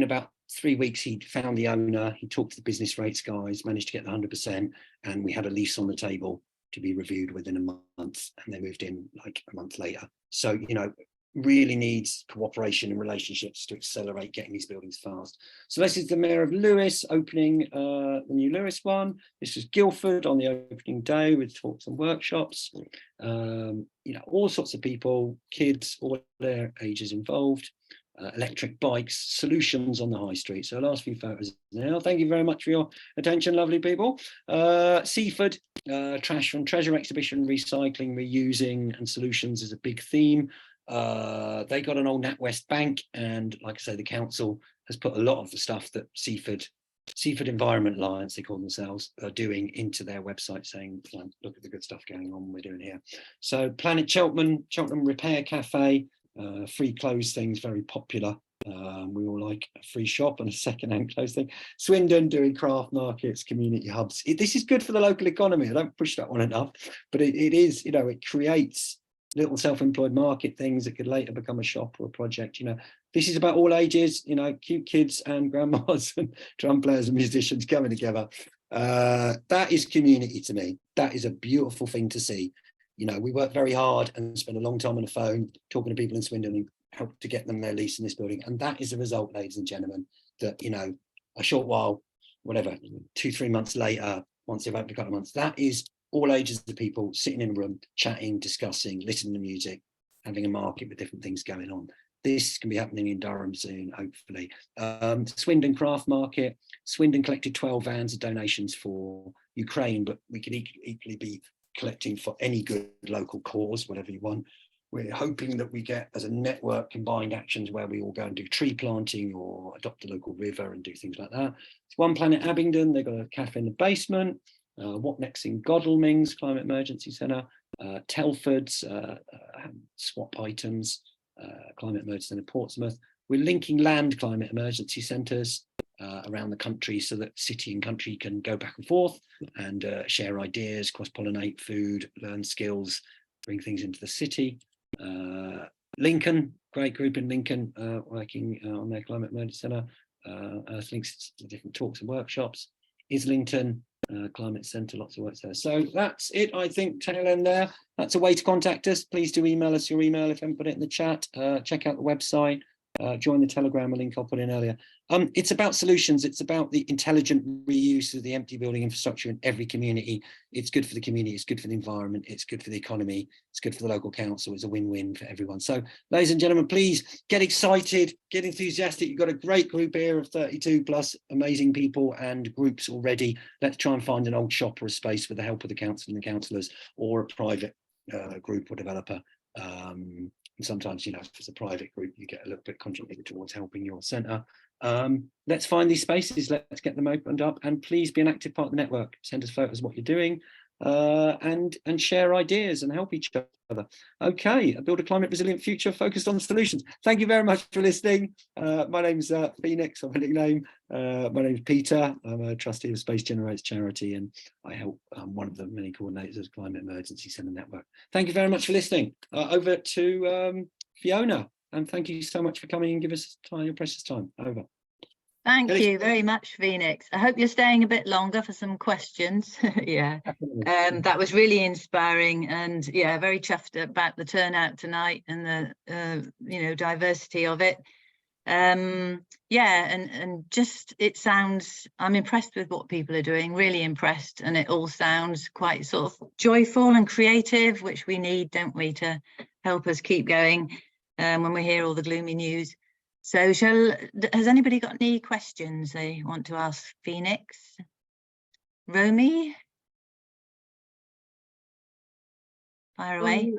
about 3 weeks, he found the owner, he talked to the business rates guys, managed to get the 100%, and we had a lease on the table to be reviewed within a month, and they moved in like a month later. So, really needs cooperation and relationships to accelerate getting these buildings fast. So this is the Mayor of Lewis opening the new Lewis one. This was Guildford on the opening day with talks and workshops. All sorts of people, kids, all their ages involved. Electric bikes, solutions on the high street. So last few photos now. Thank you very much for your attention, lovely people. Seaford, trash from treasure exhibition, recycling, reusing and solutions is a big theme. They got an old NatWest bank, and like I say, the council has put a lot of the stuff that Seaford Environment Alliance, they call themselves, are doing into their website, saying, look at the good stuff going on we're doing here. So Planet Cheltenham Repair Cafe, free clothes things, very popular. We all like a free shop and a second-hand clothes thing. Swindon doing craft markets, community hubs. This is good for the local economy. I don't push that one enough, but it is, it creates little self-employed market things that could later become a shop or a project. This is about all ages, cute kids and grandmas and drum players and musicians coming together. That is community to me. That is a beautiful thing to see. We work very hard and spend a long time on the phone talking to people in Swindon and help to get them their lease in this building. And that is the result, ladies and gentlemen, that, a short while, whatever, 2-3 months later, once they've opened a couple of months, that is all ages of people sitting in a room, chatting, discussing, listening to music, having a market with different things going on. This can be happening in Durham soon, hopefully. Swindon Craft Market. Swindon collected 12 vans of donations for Ukraine, but we could equally be collecting for any good local cause, whatever you want. We're hoping that we get, as a network, combined actions where we all go and do tree planting or adopt a local river and do things like that. It's One Planet Abingdon. They've got a cafe in the basement. What Next in Godalming's Climate Emergency Centre. Telford's swap items, Climate Emergency Centre Portsmouth. We're linking land climate emergency centres around the country so that city and country can go back and forth and share ideas, cross-pollinate food, learn skills, bring things into the city. Lincoln, great group in Lincoln, working on their climate emergency centre. Links to different talks and workshops. Islington Climate Centre, lots of work there. So that's it, I think, tail end there. That's a way to contact us. Please do email us your email if you haven't put it in the chat. Check out the website. Join the Telegram, a link I'll put in earlier. It's about solutions. It's about the intelligent reuse of the empty building infrastructure in every community. It's good for the community. It's good for the environment. It's good for the economy. It's good for the local council. It's a win-win for everyone. So, ladies and gentlemen, please get excited, get enthusiastic. You've got a great group here of 32 plus amazing people and groups already. Let's try and find an old shop or a space with the help of the council and the councillors, or a private group or developer. And sometimes, you know, if it's a private group, you get a little bit contributed towards helping your centre. Let's find these spaces, let's get them opened up, and please be an active part of the network. Send us photos of what you're doing, and share ideas and help each other. Okay, build a climate resilient future focused on solutions. Thank you very much for listening. My name's Phoenix, I'm a nickname. My name's Peter. I'm a trustee of Space Generates Charity, and I help one of the many coordinators of the Climate Emergency Centre Network. Thank you very much for listening. Over to Fiona, and thank you so much for coming and give us your precious time. Over. Thank you very much, Phoenix. I hope you're staying a bit longer for some questions. Yeah, that was really inspiring, and yeah, very chuffed about the turnout tonight and the you know, diversity of it. Yeah, and just, it sounds, I'm impressed with what people are doing, really impressed, and it all sounds quite sort of joyful and creative, which we need, don't we, to help us keep going when we hear all the gloomy news. So has anybody got any questions they want to ask Phoenix? Romy? Fire away.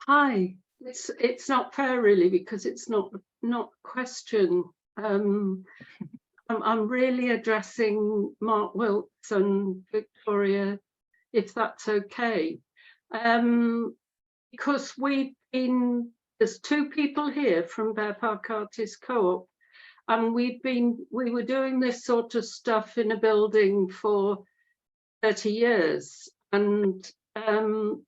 Hi, it's not fair really, because it's not a question. I'm really addressing Mark Wilkes and Victoria, if that's okay. Because there's two people here from Bear Park Artists Co-op, and we were doing this sort of stuff in a building for 30 years, and the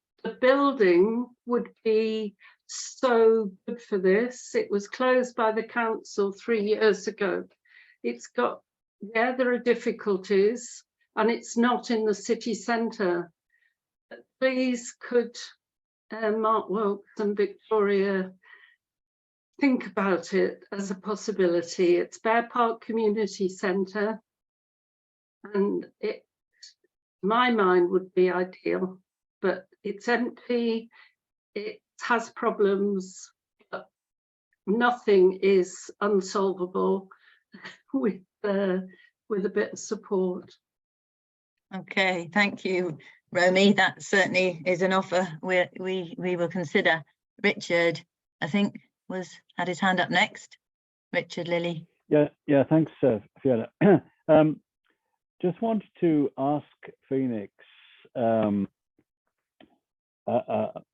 building would be so good for this. It was closed by the council 3 years ago. It's got, yeah, there are difficulties, and it's not in the city centre. Please could Mark Wilkes and Victoria think about it as a possibility. It's Bear Park Community Centre, and it, my mind, would be ideal, but it's empty, it has problems, but nothing is unsolvable with a bit of support. Okay, thank you, Romy. That certainly is an offer we will consider. Richard, I think, had his hand up next. Richard Lilly. Yeah, thanks, Fiona. Just wanted to ask Phoenix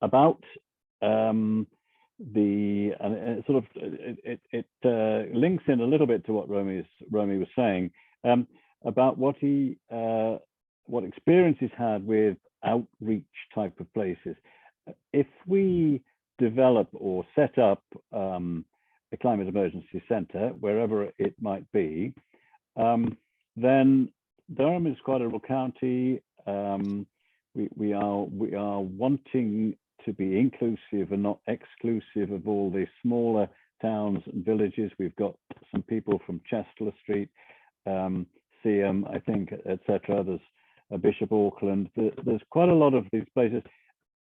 about it sort of links in a little bit to what Romy was saying about what experience he's had with outreach type of places. If we develop or set up a climate emergency centre, wherever it might be, then Durham is quite a rural county. We are wanting to be inclusive and not exclusive of all the smaller towns and villages. We've got some people from Chester Street, Seaham, I think, etc. There's Bishop Auckland. There's quite a lot of these places.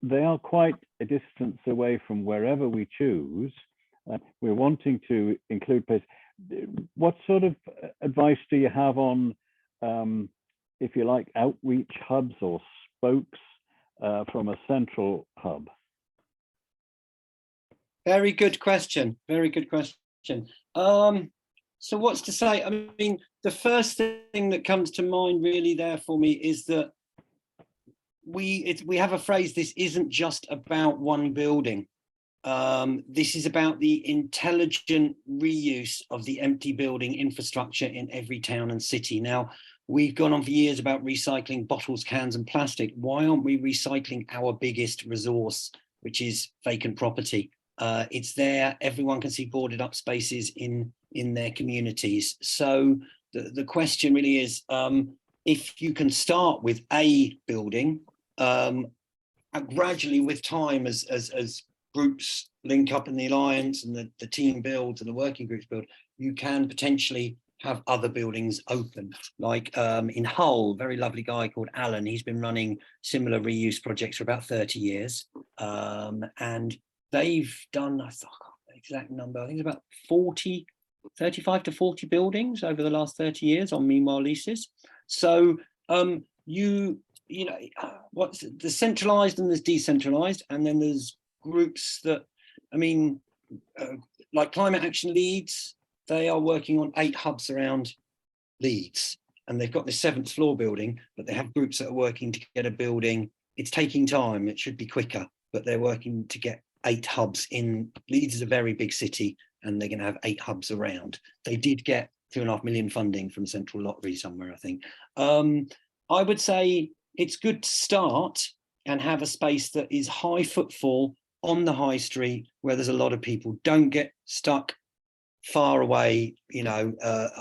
They are quite a distance away from wherever we choose. We're wanting to include places. What sort of advice do you have on, if you like, outreach hubs or spokes from a central hub? Very good question. Very good question. So what's to say? I mean, the first thing that comes to mind really there for me is that we have a phrase, this isn't just about one building. This is about the intelligent reuse of the empty building infrastructure in every town and city. Now, we've gone on for years about recycling bottles, cans and plastic. Why aren't we recycling our biggest resource, which is vacant property? It's there, everyone can see boarded up spaces in their communities. So the question really is, if you can start with a building, gradually with time as groups link up in the alliance and the team builds and the working groups build, you can potentially have other buildings open. Like in Hull, very lovely guy called Alan, he's been running similar reuse projects for about 30 years. And they've done, I can't remember the exact number, I think it's about 35 to 40 buildings over the last 30 years on meanwhile leases. So you know, what's the centralized and there's decentralized, and then there's groups that, I mean, like Climate Action Leeds, they are working on 8 hubs around Leeds, and they've got the 7th floor building, but they have groups that are working to get a building. It's taking time, it should be quicker, but they're working to get 8 hubs in. Leeds is a very big city, and they're going to have 8 hubs around. They did get 2.5 million funding from Central Lottery somewhere, I think. I would say it's good to start and have a space that is high footfall on the high street where there's a lot of people. Don't get stuck far away, you know,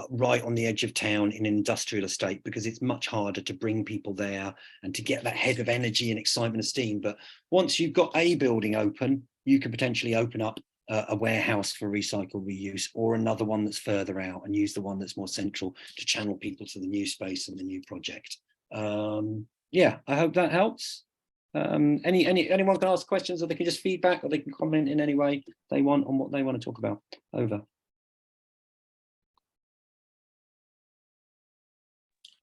right on the edge of town in an industrial estate, because it's much harder to bring people there and to get that head of energy and excitement and steam. But once you've got a building open, you could potentially open up a warehouse for recycle reuse, or another one that's further out, and use the one that's more central to channel people to the new space and the new project. Yeah, I hope that helps. Anyone can ask questions, or they can just feedback, or they can comment in any way they want on what they want to talk about. Over.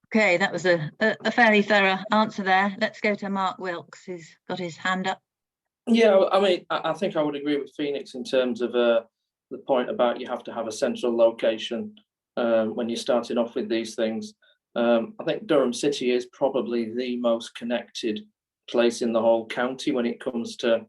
Okay, that was a fairly thorough answer there. Let's go to Mark Wilkes, who's got his hand up. Yeah, I mean, I think I would agree with Phoenix in terms of the point about you have to have a central location when you're starting off with these things. I think Durham City is probably the most connected place in the whole county when it comes to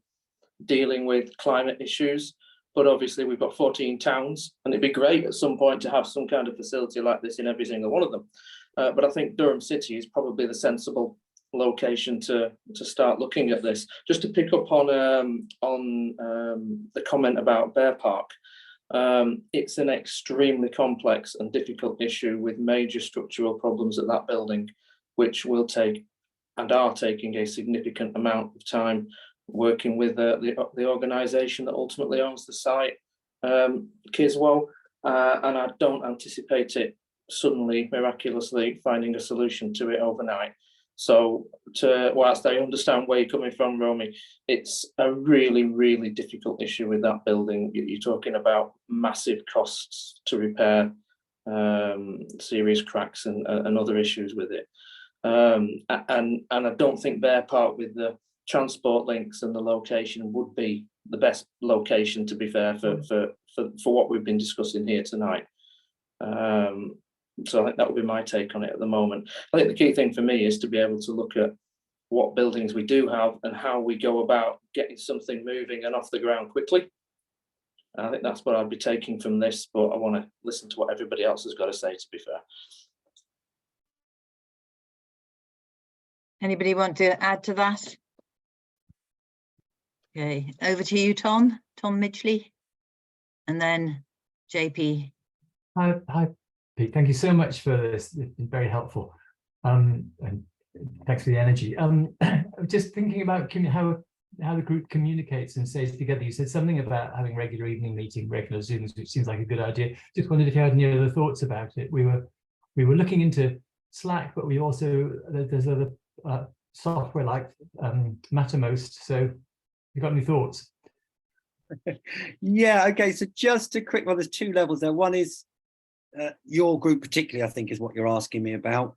dealing with climate issues. But obviously we've got 14 towns, and it'd be great at some point to have some kind of facility like this in every single one of them. But I think Durham City is probably the sensible location to start looking at this. Just to pick up on the comment about Bear Park, it's an extremely complex and difficult issue with major structural problems at that building, which will take and are taking a significant amount of time working with the organisation that ultimately owns the site, Kiswo, and I don't anticipate it suddenly, miraculously finding a solution to it overnight. So whilst I understand where you're coming from, Romy, it's a really, really difficult issue with that building. You're talking about massive costs to repair, serious cracks and other issues with it. And I don't think Bear Park, with the transport links and the location, would be the best location, to be fair, for what we've been discussing here tonight. So I think that would be my take on it at the moment. I think the key thing for me is to be able to look at what buildings we do have and how we go about getting something moving and off the ground quickly. And I think that's what I'd be taking from this, but I want to listen to what everybody else has got to say, to be fair. Anybody want to add to that? Okay, over to you, Tom Midgley, and then JP. Hi, Pete. Thank you so much for this. It's been very helpful. And thanks for the energy. Just thinking about how the group communicates and stays together. You said something about having regular evening meeting, regular Zooms, which seems like a good idea. Just wondered if you had any other thoughts about it. We were looking into Slack, but we also, there's other software like Mattermost. So you got any thoughts? Yeah, okay, so just a quick one. There's 2 levels there. One is your group particularly, I think, is what you're asking me about.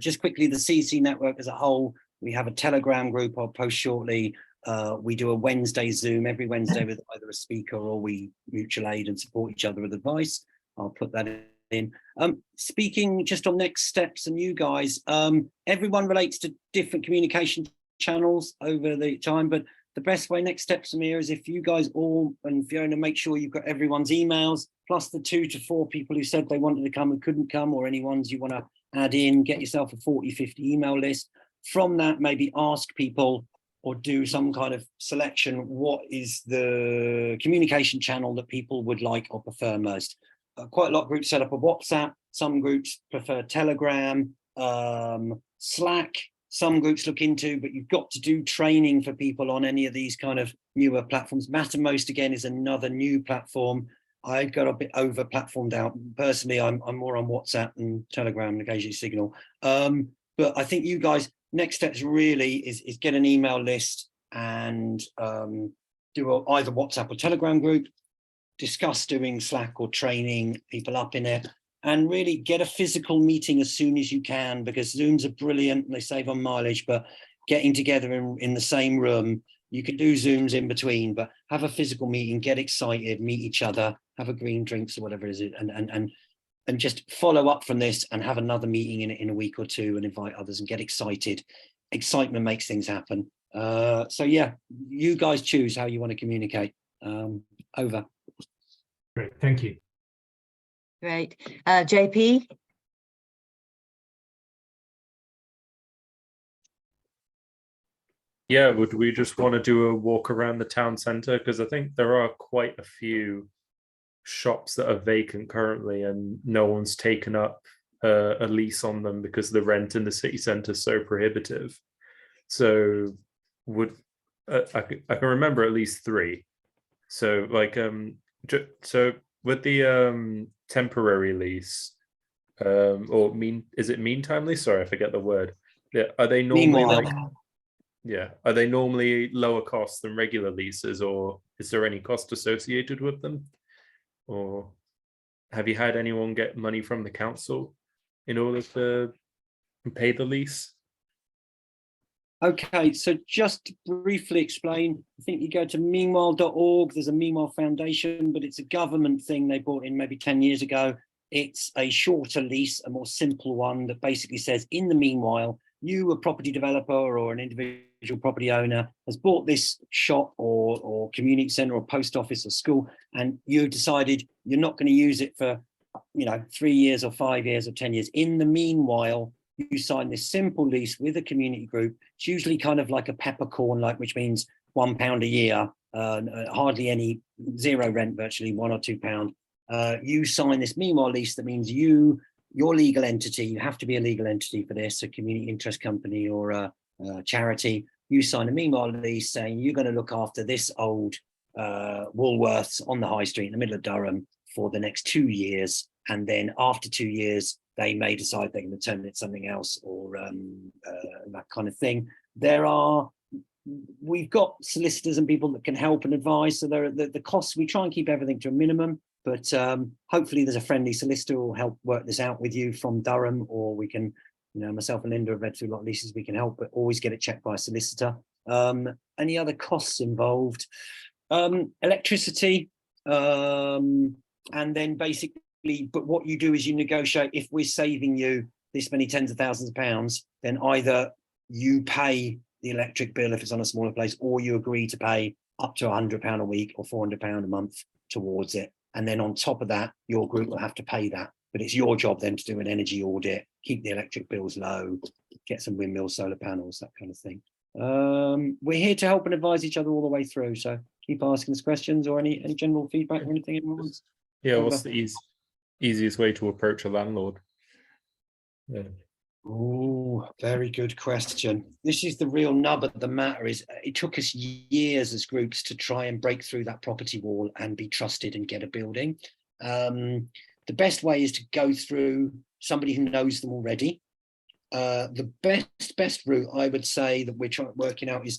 Just quickly, the CEC network as a whole, we have a Telegram group I'll post shortly. We do a Wednesday Zoom every Wednesday with either a speaker, or we mutual aid and support each other with advice. I'll put that in. Speaking just on next steps and you guys, everyone relates to different communication channels over the time, but the best way, next steps from here is if you guys all, and Fiona, make sure you've got everyone's emails, plus the 2 to 4 people who said they wanted to come and couldn't come, or any ones you want to add in, get yourself a 40, 50 email list. From that, maybe ask people or do some kind of selection. What is the communication channel that people would like or prefer most? Quite a lot of groups set up a WhatsApp. Some groups prefer Telegram, Slack. Some groups look into, but you've got to do training for people on any of these kind of newer platforms. Mattermost, again, is another new platform. I got a bit over platformed out. Personally, I'm more on WhatsApp and Telegram and occasionally Signal. But I think you guys, next steps really is get an email list and do either WhatsApp or Telegram group, discuss doing Slack or training people up in it, and really get a physical meeting as soon as you can, because Zooms are brilliant and they save on mileage, but getting together in the same room, you can do Zooms in between, but have a physical meeting, get excited, meet each other, have a green drinks or whatever it is, and just follow up from this and have another meeting in a week or two and invite others and get excited. Excitement makes things happen. So yeah, you guys choose how you want to communicate. Over. Great, thank you. Great. JP? Yeah, would we just want to do a walk around the town centre? Because I think there are quite a few shops that are vacant currently and no one's taken up a lease on them because the rent in the city centre is so prohibitive. So would I can remember at least 3. So like so with the temporary lease, or is it meantime lease? Sorry, I forget the word. Yeah, are they normally are they normally lower cost than regular leases, or is there any cost associated with them? Or have you had anyone get money from the council in order to pay the lease? Okay, so just to briefly explain, I think you go to meanwhile.org, there's a Meanwhile Foundation, but it's a government thing they brought in maybe 10 years ago. It's a shorter lease, a more simple one that basically says, in the meanwhile, you, a property developer or an individual property owner, has bought this shop or community centre or post office or school, and you decided you're not going to use it for 3 years or 5 years or 10 years. In the meanwhile, you sign this simple lease with a community group. It's usually kind of like a peppercorn, which means £1 a year, hardly any, 0 rent, virtually £1 or £2. You sign this meanwhile lease that means your legal entity, you have to be a legal entity for this, a community interest company or a charity. You sign a meanwhile lease saying you're going to look after this old Woolworths on the high street in the middle of Durham for the next 2 years. And then after 2 years, they may decide they're going to turn it something else or that kind of thing. We've got solicitors and people that can help and advise. So the costs, we try and keep everything to a minimum, but hopefully there's a friendly solicitor who will help work this out with you from Durham, or we can, myself and Linda have read through a lot of leases, we can help, but always get it checked by a solicitor. Any other costs involved? Electricity, and then basically, but what you do is you negotiate. If we're saving you this many tens of thousands of pounds, then either you pay the electric bill if it's on a smaller place, or you agree to pay up to £100 a week or £400 a month towards it. And then on top of that, your group will have to pay that. But it's your job then to do an energy audit, keep the electric bills low, get some windmills, solar panels, that kind of thing. We're here to help and advise each other all the way through. So keep asking us questions or any general feedback or anything anyone wants. Yeah, what's the easiest way to approach a landlord? Yeah. Oh, very good question. This is the real nub of the matter. Is it took us years as groups to try and break through that property wall and be trusted and get a building. The best way is to go through somebody who knows them already. The best route, I would say, that we're working out is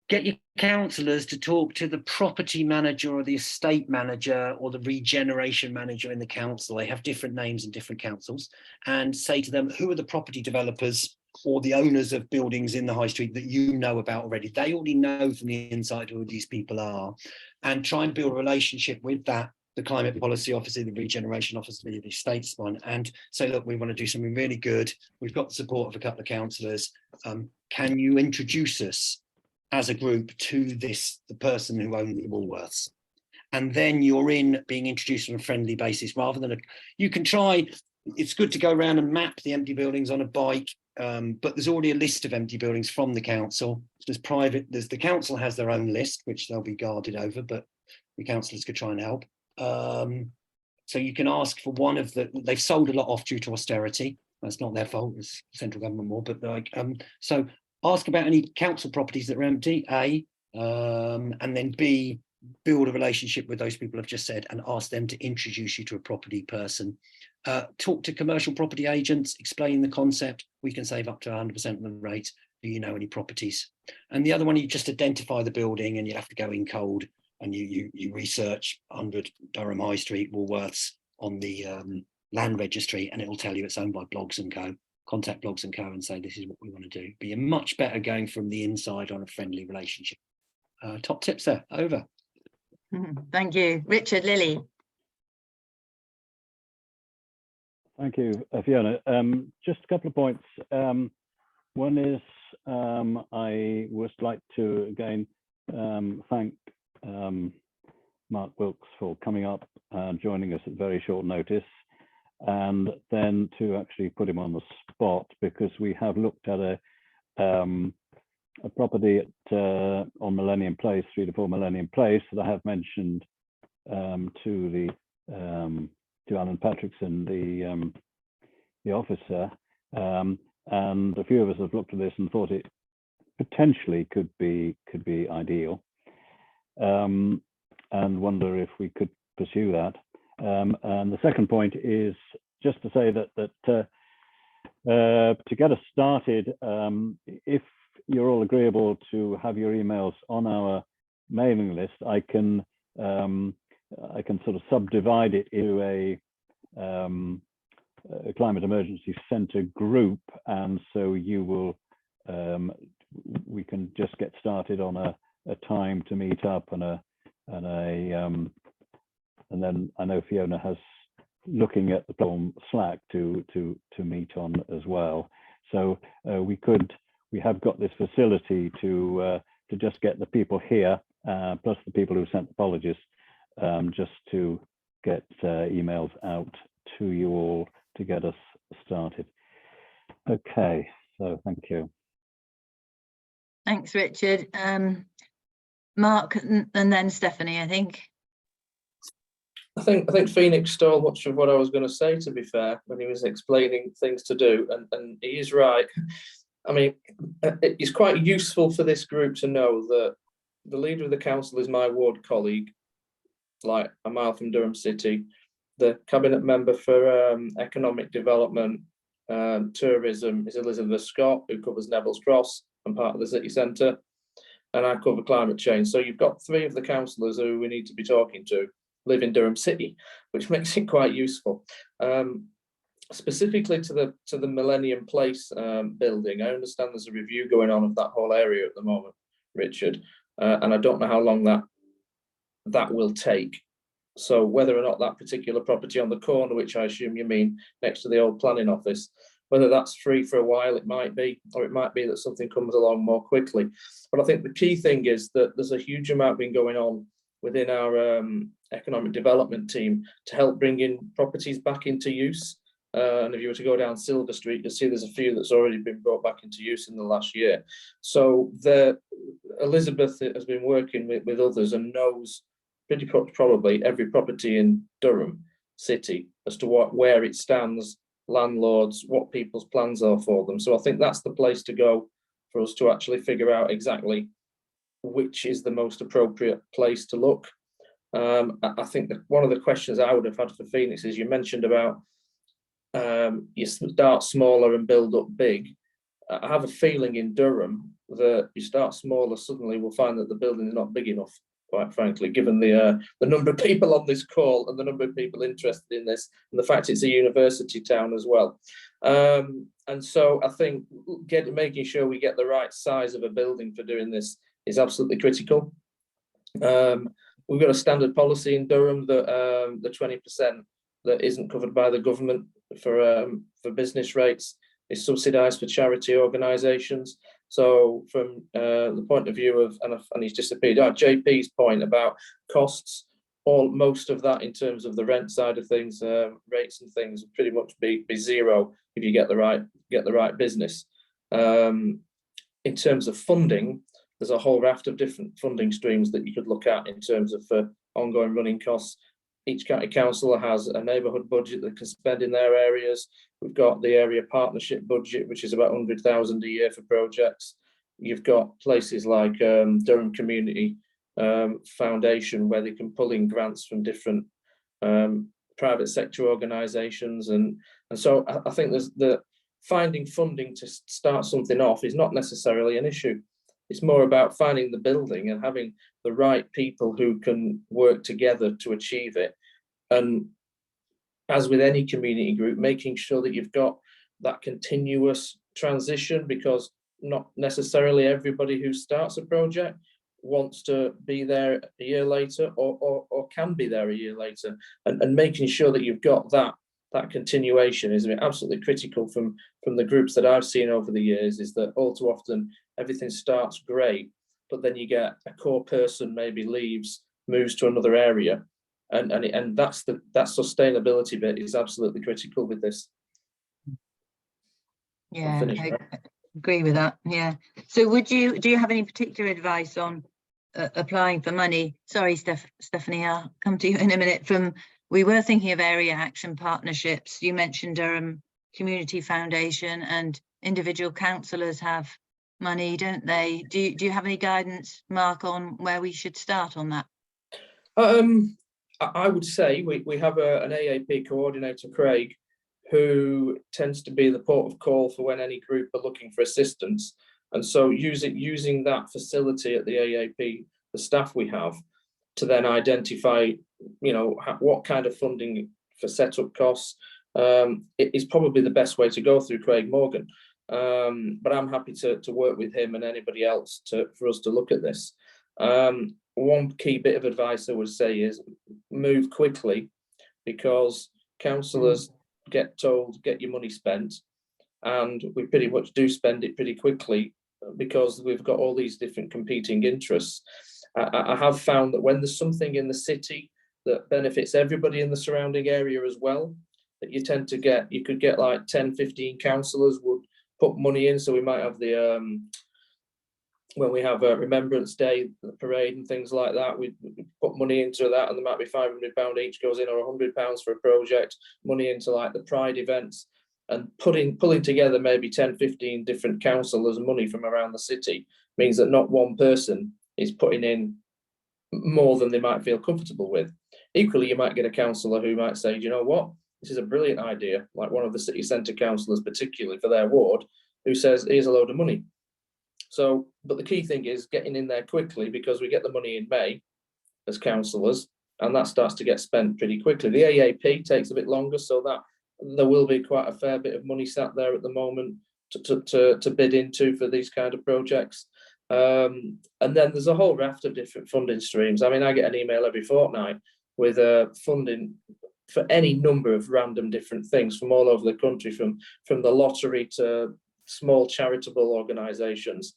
get your councillors to talk to the property manager or the estate manager or the regeneration manager in the council. They have different names in different councils, and say to them, who are the property developers or the owners of buildings in the high street that you know about already? They already know from the inside who these people are, and try and build a relationship with that, the climate policy officer, the regeneration officer, the estates one, and say, look, we want to do something really good. We've got the support of a couple of councillors. Can you introduce us as a group to the person who owned the Woolworths. And then you're being introduced on a friendly basis rather than you can try. It's good to go around and map the empty buildings on a bike, but there's already a list of empty buildings from the council. The council has their own list, which they'll be guarded over, but the councillors could try and help. So you can ask for one of they've sold a lot off due to austerity. That's not their fault, it's central government more, but so ask about any council properties that are empty, A, and then B, build a relationship with those people I've just said and ask them to introduce you to a property person. Talk to commercial property agents, explain the concept. We can save up to 100% of the rate. Do you know any properties? And the other one, you just identify the building and you have to go in cold and you research 100 Durham High Street, Woolworths on the land registry, and it will tell you it's owned by Blogs & Co. Contact Blogs & Co. and say, this is what we want to do. But you're much better going from the inside on a friendly relationship. Top tips there, over. Thank you. Richard, Lily. Thank you, Fiona. Just a couple of points. One is I would like to again thank Mark Wilkes for coming up and joining us at very short notice, and then to actually put him on the spot, because we have looked at a property on Millennium Place, 3 to 4 Millennium Place, that I have mentioned to Alan Patrickson, the officer, and a few of us have looked at this and thought it potentially could be ideal, and wonder if we could pursue that. And the second point is just to say that to get us started, if you're all agreeable to have your emails on our mailing list, I can sort of subdivide it into a climate emergency centre group, and so you will we can just get started on a time to meet up and then I know Fiona has looking at the platform Slack to meet on as well. So we have got this facility to just get the people here plus the people who sent apologies, just to get emails out to you all to get us started. Okay, so thank you. Thanks, Richard. Mark and then Stephanie, I think. I think Phoenix stole much of what I was going to say, to be fair, when he was explaining things to do, and he is right. I mean, it's quite useful for this group to know that the leader of the council is my ward colleague, like a mile from Durham City. The cabinet member for economic development, tourism is Elizabeth Scott, who covers Neville's Cross and part of the city centre, and I cover climate change. So you've got 3 of the councillors who we need to be talking to live in Durham City, which makes it quite useful. Specifically to the Millennium Place building, I understand there's a review going on of that whole area at the moment, Richard, and I don't know how long that will take. So whether or not that particular property on the corner, which I assume you mean next to the old planning office, whether that's free for a while, it might be, or it might be that something comes along more quickly. But I think the key thing is that there's a huge amount been going on within our economic development team to help bring in properties back into use. And if you were to go down Silver Street, you'll see there's a few that's already been brought back into use in the last year. So Elizabeth has been working with others and knows pretty probably every property in Durham City as to where it stands, landlords, what people's plans are for them. So I think that's the place to go for us to actually figure out exactly which is the most appropriate place to look. I think that one of the questions I would have had for Phoenix is, you mentioned about you start smaller and build up big. I have a feeling in Durham that you start smaller, suddenly we'll find that the building is not big enough, quite frankly, given the number of people on this call and the number of people interested in this, and the fact it's a university town as well. And so I think making sure we get the right size of a building for doing this is absolutely critical. We've got a standard policy in Durham that the 20% that isn't covered by the government for business rates is subsidised for charity organisations. So from the point of view of, and he's disappeared, JP's point about costs, most of that in terms of the rent side of things, rates and things would pretty much be zero if you get the right business. In terms of funding, there's a whole raft of different funding streams that you could look at in terms of ongoing running costs. Each county council has a neighbourhood budget that can spend in their areas. We've got the area partnership budget, which is about 100,000 a year for projects. You've got places like Durham Community Foundation, where they can pull in grants from different private sector organisations, and so I think there's finding funding to start something off is not necessarily an issue. It's more about finding the building and having the right people who can work together to achieve it. And as with any community group, making sure that you've got that continuous transition, because not necessarily everybody who starts a project wants to be there a year later or can be there a year later. And making sure that you've got that continuation is absolutely critical from the groups that I've seen over the years, is that all too often everything starts great, but then you get a core person maybe leaves, moves to another area, and that sustainability bit is absolutely critical with this. Yeah, I agree with that. Yeah. So do you have any particular advice on applying for money? Sorry, Stephanie, I'll come to you in a minute. We were thinking of area action partnerships. You mentioned Durham Community Foundation, and individual councillors have money, don't they? Do you have any guidance, Mark, on where we should start on that? I would say we have an AAP coordinator, Craig, who tends to be the port of call for when any group are looking for assistance. And so using that facility at the AAP, the staff we have, to then identify, what kind of funding for setup costs, it is probably the best way to go through Craig Morgan. But I'm happy to work with him and anybody else for us to look at this. One key bit of advice I would say is move quickly, because councillors get told, get your money spent, and we pretty much do spend it pretty quickly because we've got all these different competing interests. I have found that when there's something in the city that benefits everybody in the surrounding area as well, that you could get like 10, 15 councillors would put money in. So we might have when we have a Remembrance Day, the parade and things like that, we put money into that, and there might be £500 each goes in, or £100 for a project, money into like the Pride events, and pulling together maybe 10, 15 different councillors' money from around the city means that not one person is putting in more than they might feel comfortable with. Equally, you might get a councillor who might say, you know what, this is a brilliant idea, like one of the city centre councillors, particularly for their ward, who says, here's a load of money. So, but the key thing is getting in there quickly, because we get the money in May as councillors, and that starts to get spent pretty quickly. The AAP takes a bit longer, so that there will be quite a fair bit of money sat there at the moment to bid into for these kind of projects. And then there's a whole raft of different funding streams. I mean, I get an email every fortnight with funding for any number of random different things from all over the country, from the lottery to small charitable organisations.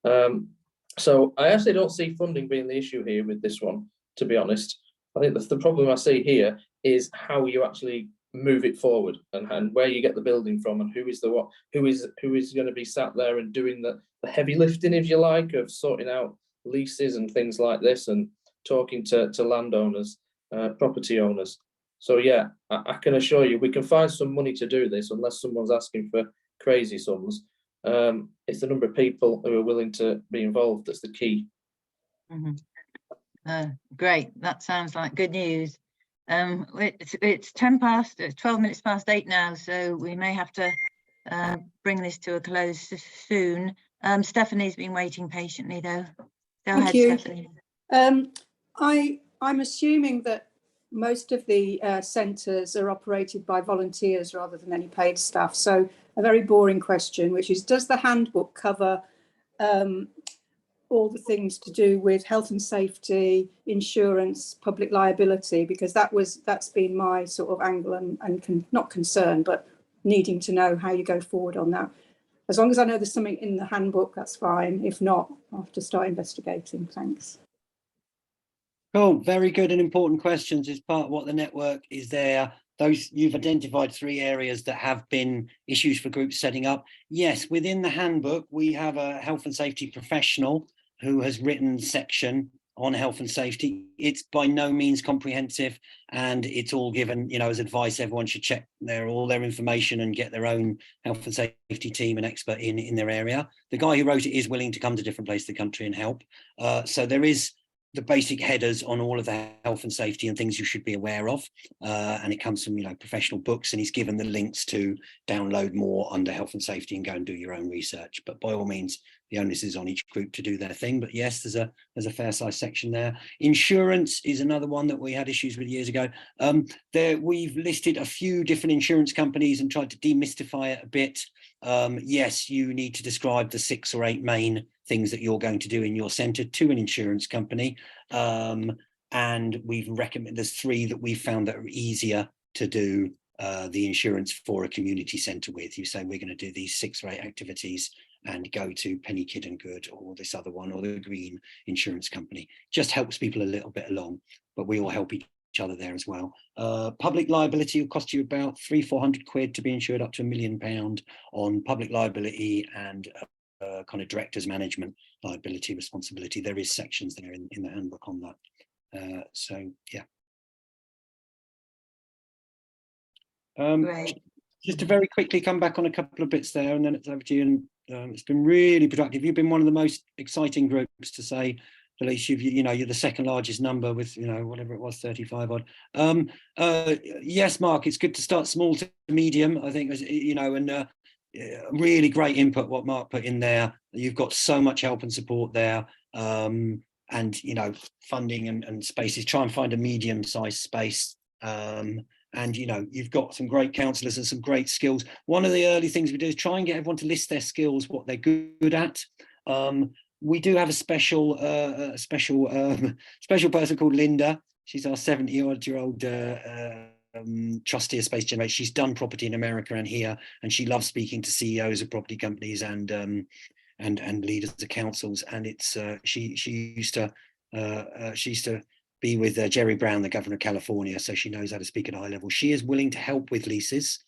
So I actually don't see funding being the issue here with this one, to be honest. I think the problem I see here is how you actually move it forward, and where you get the building from, and who is going to be sat there and doing the heavy lifting, if you like, of sorting out leases and things like this, and talking to landowners, property owners. So yeah, I can assure you we can find some money to do this, unless someone's asking for crazy sums. It's the number of people who are willing to be involved that's the key. Great, that sounds like good news. It's 12 minutes past 8 now, so we may have to bring this to a close soon. Stephanie's been waiting patiently though. Go ahead, Stephanie. I'm assuming that most of the centres are operated by volunteers rather than any paid staff. So a very boring question, which is, does the handbook cover all the things to do with health and safety, insurance, public liability? Because that's been my sort of angle and not concern, but needing to know how you go forward on that. as long as I know there's something in the handbook, that's fine. If not, I'll have to start investigating. Thanks. Cool, very good and important questions. As part of what the network is there. Those, you've identified 3 areas that have been issues for groups setting up. Yes, within the handbook, we have a health and safety professional who has written a section on health and safety. It's by no means comprehensive, and it's all given, as advice. Everyone should check all their information and get their own health and safety team and expert in their area. The guy who wrote it is willing to come to different places of the country and help. So there is the basic headers on all of the health and safety and things you should be aware of. And it comes from, professional books, and he's given the links to download more under health and safety and go and do your own research. But by all means, the onus is on each group to do their thing. But yes, there's a fair size section there. Insurance is another one that we had issues with years ago. We've listed a few different insurance companies and tried to demystify it a bit. Yes, you need to describe the 6 or 8 main things that you're going to do in your centre to an insurance company. And we've recommended, there's 3 that we've found that are easier to do the insurance for a community centre with. You say, we're going to do these 6 or 8 activities and go to Penny Kid and Good or this other one or the Green Insurance Company. Just helps people a little bit along, but we all help each other there as well. Public liability will cost you about £300-400 to be insured, up to £1 million on public liability and kind of directors management liability responsibility. There is sections there in the handbook on that. So yeah. Just to very quickly come back on a couple of bits there, and then it's over to you. And it's been really productive. You've been one of the most exciting groups, to say the least. You're the 2nd largest number with whatever it was, 35 odd. Yes, Mark, it's good to start small to medium, I think, and really great input what Mark put in there. You've got so much help and support there, and funding and spaces. Try and find a medium-sized space. And you've got some great counsellors and some great skills. One of the early things we do is try and get everyone to list their skills, what they're good at. We do have a special person called Linda. She's our 70-odd-year-old trustee of Space Generation. She's done property in America and here, and she loves speaking to CEOs of property companies and leaders of councils. And it's she used to be with Jerry Brown, the governor of California, so she knows how to speak at a high level. She is willing to help with leases.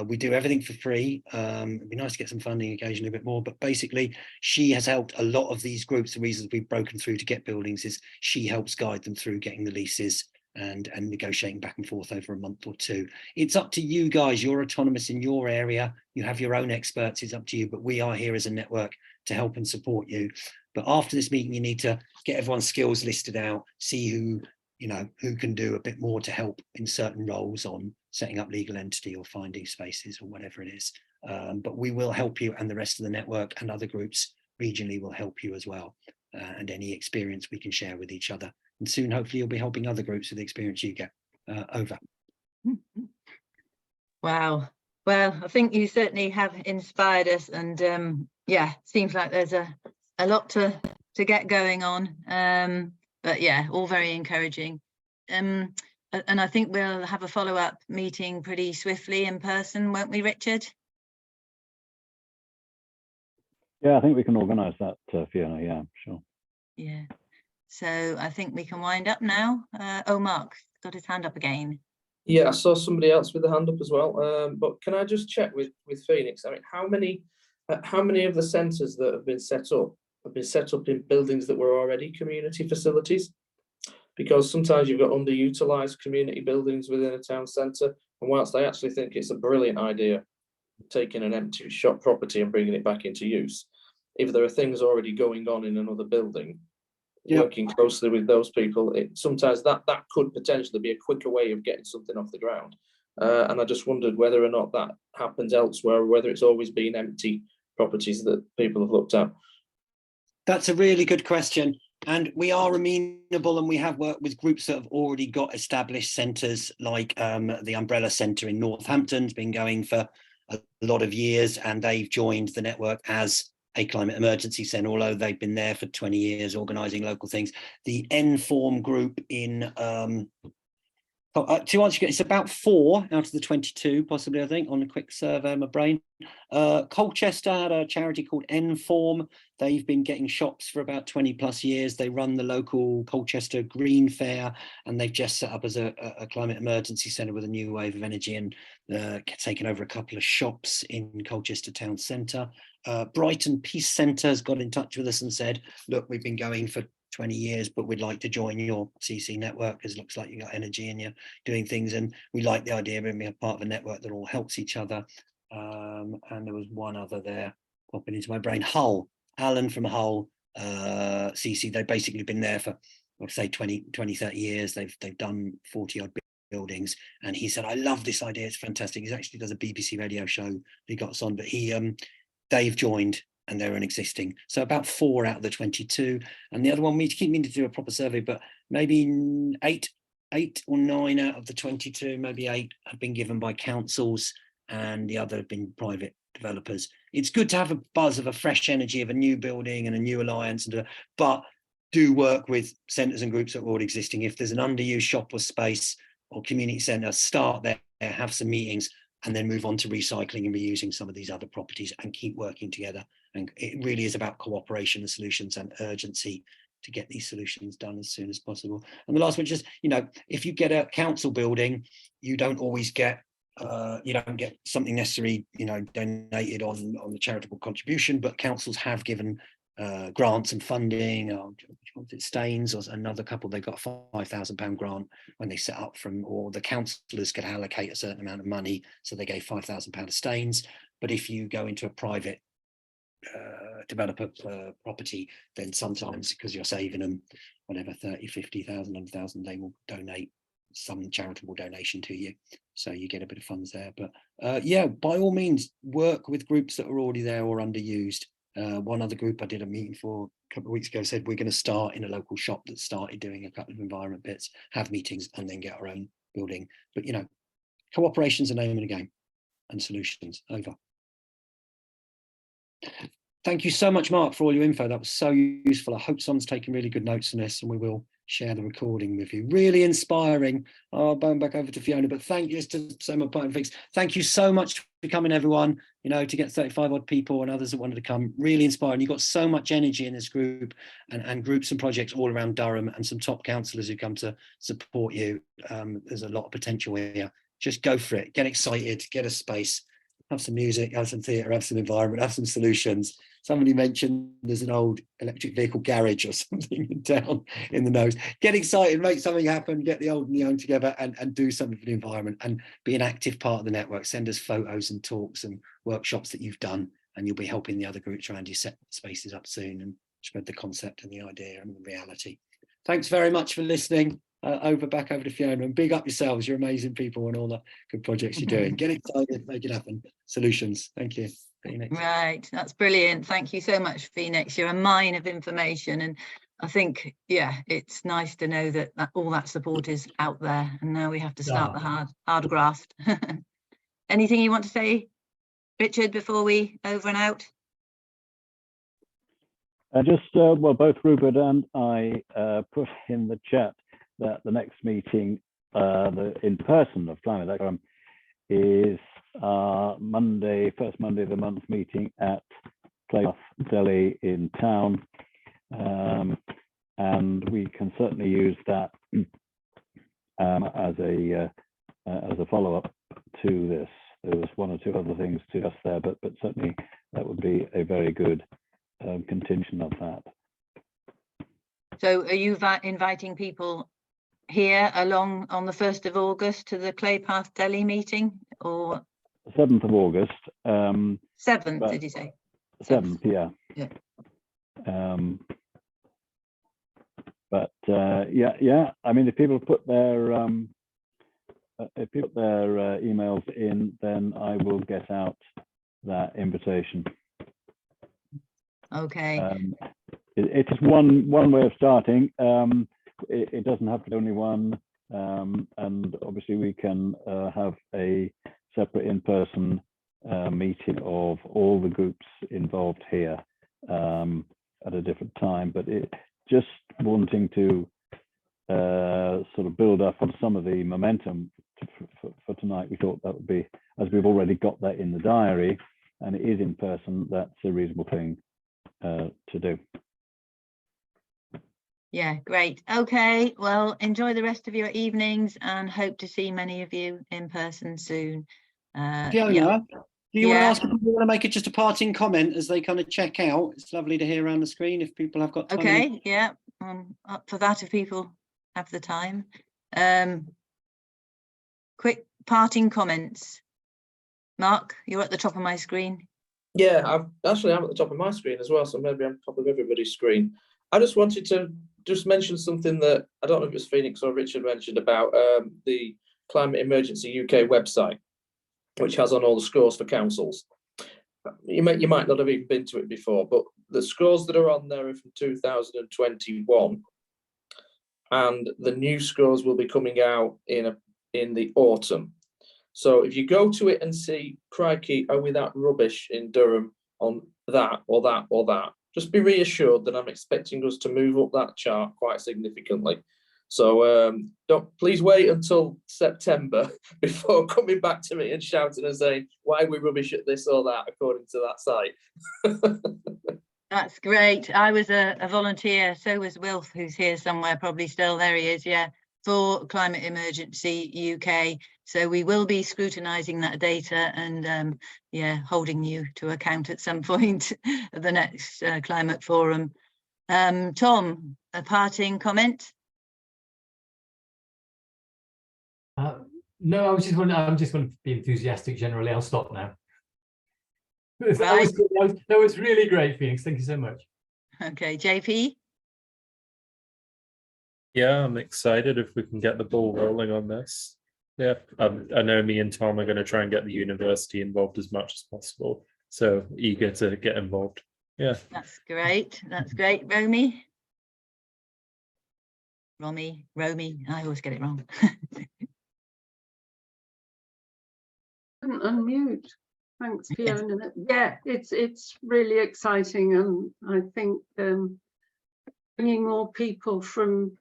We do everything for free. It'd be nice to get some funding occasionally, a bit more, but basically she has helped a lot of these groups. The reasons we've broken through to get buildings is she helps guide them through getting the leases and negotiating back and forth over a month or 2. It's up to you guys. You're autonomous in your area. You have your own experts. It's up to you, but we are here as a network to help and support you. But after this meeting, you need to get everyone's skills listed out, see who can do a bit more to help in certain roles on setting up legal entity or finding spaces or whatever it is. But we will help you, and the rest of the network and other groups regionally will help you as well. And any experience we can share with each other. And soon, hopefully, you'll be helping other groups with the experience you get. Over. Wow. Well, I think you certainly have inspired us, and yeah, seems like there's a lot to get going on. But yeah, all very encouraging. And I think we'll have a follow-up meeting pretty swiftly in person, won't we, Richard? Yeah, I think we can organise that, Fiona. Yeah, sure. Yeah. So I think we can wind up now. Oh, Mark's got his hand up again. Yeah, I saw somebody else with a hand up as well. But can I just check with Phoenix? I mean, how many of the centres that have been set up in buildings that were already community facilities? Because sometimes you've got underutilised community buildings within a town centre, and whilst I actually think it's a brilliant idea, taking an empty shop property and bringing it back into use, if there are things already going on in another building, working closely with those people, sometimes that could potentially be a quicker way of getting something off the ground. And I just wondered whether or not that happens elsewhere, or whether it's always been empty properties that people have looked at. That's a really good question. And we are amenable, and we have worked with groups that have already got established centres, like the Umbrella Centre in Northampton has been going for a lot of years, and they've joined the network as a climate emergency centre, although they've been there for 20 years organising local things. The N-Form group in To answer you, it's about 4 out of the 22, possibly, I think, on a quick survey of my brain. Colchester had a charity called Inform. They've been getting shops for about 20 plus years. They run the local Colchester Green Fair, and they've just set up as a climate emergency centre with a new wave of energy and taken over a couple of shops in Colchester town centre. Brighton Peace Centre has got in touch with us and said, look, we've been going for 20 years, but we'd like to join your CEC network because it looks like you got energy and you're doing things, and we like the idea of being a part of a network that all helps each other. And there was one other there popping into my brain. Hull, Alan from Hull, CEC, they've basically been there for, I'd say 20, 30 years. They've done 40 odd buildings, and he said, I love this idea, it's fantastic. He actually does a BBC radio show that he got us on, but they've joined and they're an existing. So about 4 out of the 22. And the other one, we keep meaning to do a proper survey, but maybe 8 or 9 out of the 22, maybe 8 have been given by councils and the other have been private developers. It's good to have a buzz of a fresh energy of a new building and a new alliance, but do work with centres and groups that are already existing. If there's an underused shop or space or community centre, start there, have some meetings, and then move on to recycling and reusing some of these other properties and keep working together. And it really is about cooperation and solutions and urgency to get these solutions done as soon as possible. And the last one, just, if you get a council building, you don't always get, you don't get something necessarily, donated on the charitable contribution, but councils have given grants and funding. Staines or another couple, they got a £5,000 grant when they set up or the councillors could allocate a certain amount of money, so they gave £5,000 to Staines. But if you go into a private developer property, then sometimes, because you're saving them whatever 30, 50,000, 100,000, they will donate some charitable donation to you, so you get a bit of funds there. But yeah, by all means, work with groups that are already there or underused. One other group I did a meeting for a couple of weeks ago said we're going to start in a local shop that started doing a couple of environment bits, have meetings, and then get our own building. But cooperation's a name of the game, and solutions. Over. Thank you so much, Mark, for all your info. That was so useful. I hope someone's taken really good notes on this, and we will share the recording with you. Really inspiring. I'll bone back over to Fiona, but thank you to so much. Thank you so much for coming, everyone. To get 35 odd people and others that wanted to come. Really inspiring. You've got so much energy in this group, and groups and projects all around Durham, and some top councillors who come to support you. There's a lot of potential here. Just go for it. Get excited. Get a space. Have some music. Have some theatre. Have some environment. Have some solutions. Somebody mentioned there's an old electric vehicle garage or something in town in the nose. Get excited, make something happen, get the old and young together and do something for the environment and be an active part of the network. Send us photos and talks and workshops that you've done, and you'll be helping the other groups around you set spaces up soon and spread the concept and the idea and the reality. Thanks very much for listening. Back over to Fiona, and big up yourselves. You're amazing people and all the good projects you're doing. Get excited, make it happen. Solutions. Thank you. Phoenix. Right, that's brilliant. Thank you so much, Phoenix. You're a mine of information, and I think, yeah, it's nice to know that all that support is out there, and now we have to start the hard graft. Anything you want to say, Richard, before we over and out? Well, both Rupert and I put in the chat that the next meeting, the in person of Climate Action, is Monday, first Monday of the month meeting at Claypath Deli in town, and we can certainly use that as a follow-up to this. There was 1 or 2 other things to discuss there, but certainly that would be a very good continuation of that. So are you inviting people here along on the 1st of August to the Claypath Deli meeting, or 7th of August? 7th, did you say? 7th, yeah. Yeah. I mean, if people put their emails in, then I will get out that invitation. Okay. It's one way of starting. It doesn't have to be only one, and obviously we can have a separate in-person meeting of all the groups involved here at a different time. But just wanting to sort of build up on some of the momentum for tonight, we thought that would be, as we've already got that in the diary and it is in person, that's a reasonable thing to do. Yeah, great. Okay, well, enjoy the rest of your evenings and hope to see many of you in person soon. Fiona, yeah. do you want to ask if you want to make it just a parting comment as they kind of check out? It's lovely to hear around the screen if people have got time. Okay, yeah, I'm up for that if people have the time. Quick parting comments. Mark, you're at the top of my screen. Yeah, I'm at the top of my screen as well, so maybe I'm top of everybody's screen. I just wanted to just mention something that I don't know if it was Phoenix or Richard mentioned about the Climate Emergency UK website, which has on all the scores for councils. You might not have even been to it before, but the scores that are on there are from 2021, and the new scores will be coming out in the autumn. So if you go to it and see, crikey, are we that rubbish in Durham on that or that or that, just be reassured that I'm expecting us to move up that chart quite significantly. So please wait until September before coming back to me and shouting and saying, why are we rubbish at this or that, according to that site. That's great. I was a volunteer, so was Wilf, who's here somewhere, probably still, there he is, yeah, for Climate Emergency UK. So we will be scrutinising that data and yeah, holding you to account at some point at the next climate forum. Tom, a parting comment? No, I'm just going to be enthusiastic generally. I'll stop now. Right. That was really great, Phoenix. Thank you so much. Okay, JP? Yeah, I'm excited if we can get the ball rolling on this. Yeah, I know me and Tom are going to try and get the university involved as much as possible. So eager to get involved. Yeah. That's great. That's great. Romy? Romy, I always get it wrong. Unmute. Thanks, Fiona. Yeah, it's really exciting, and I think bringing more people from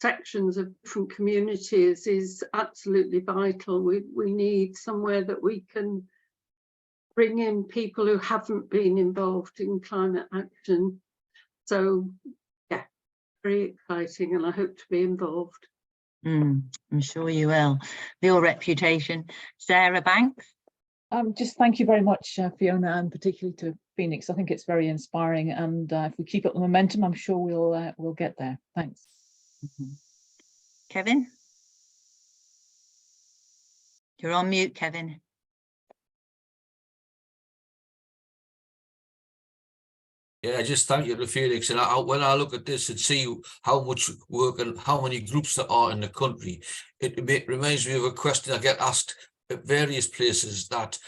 sections of different communities is absolutely vital. We need somewhere that we can bring in people who haven't been involved in climate action. So yeah, very exciting, and I hope to be involved. I'm sure you will. Your reputation. Sarah Banks? Just thank you very much, Fiona, and particularly to Phoenix. I think it's very inspiring, and if we keep up the momentum, I'm sure we'll get there. Thanks. Kevin? You're on mute, Kevin. Yeah, just thank you to Felix. And when I look at this and see how much work and how many groups there are in the country, it reminds me of a question I get asked at various places, that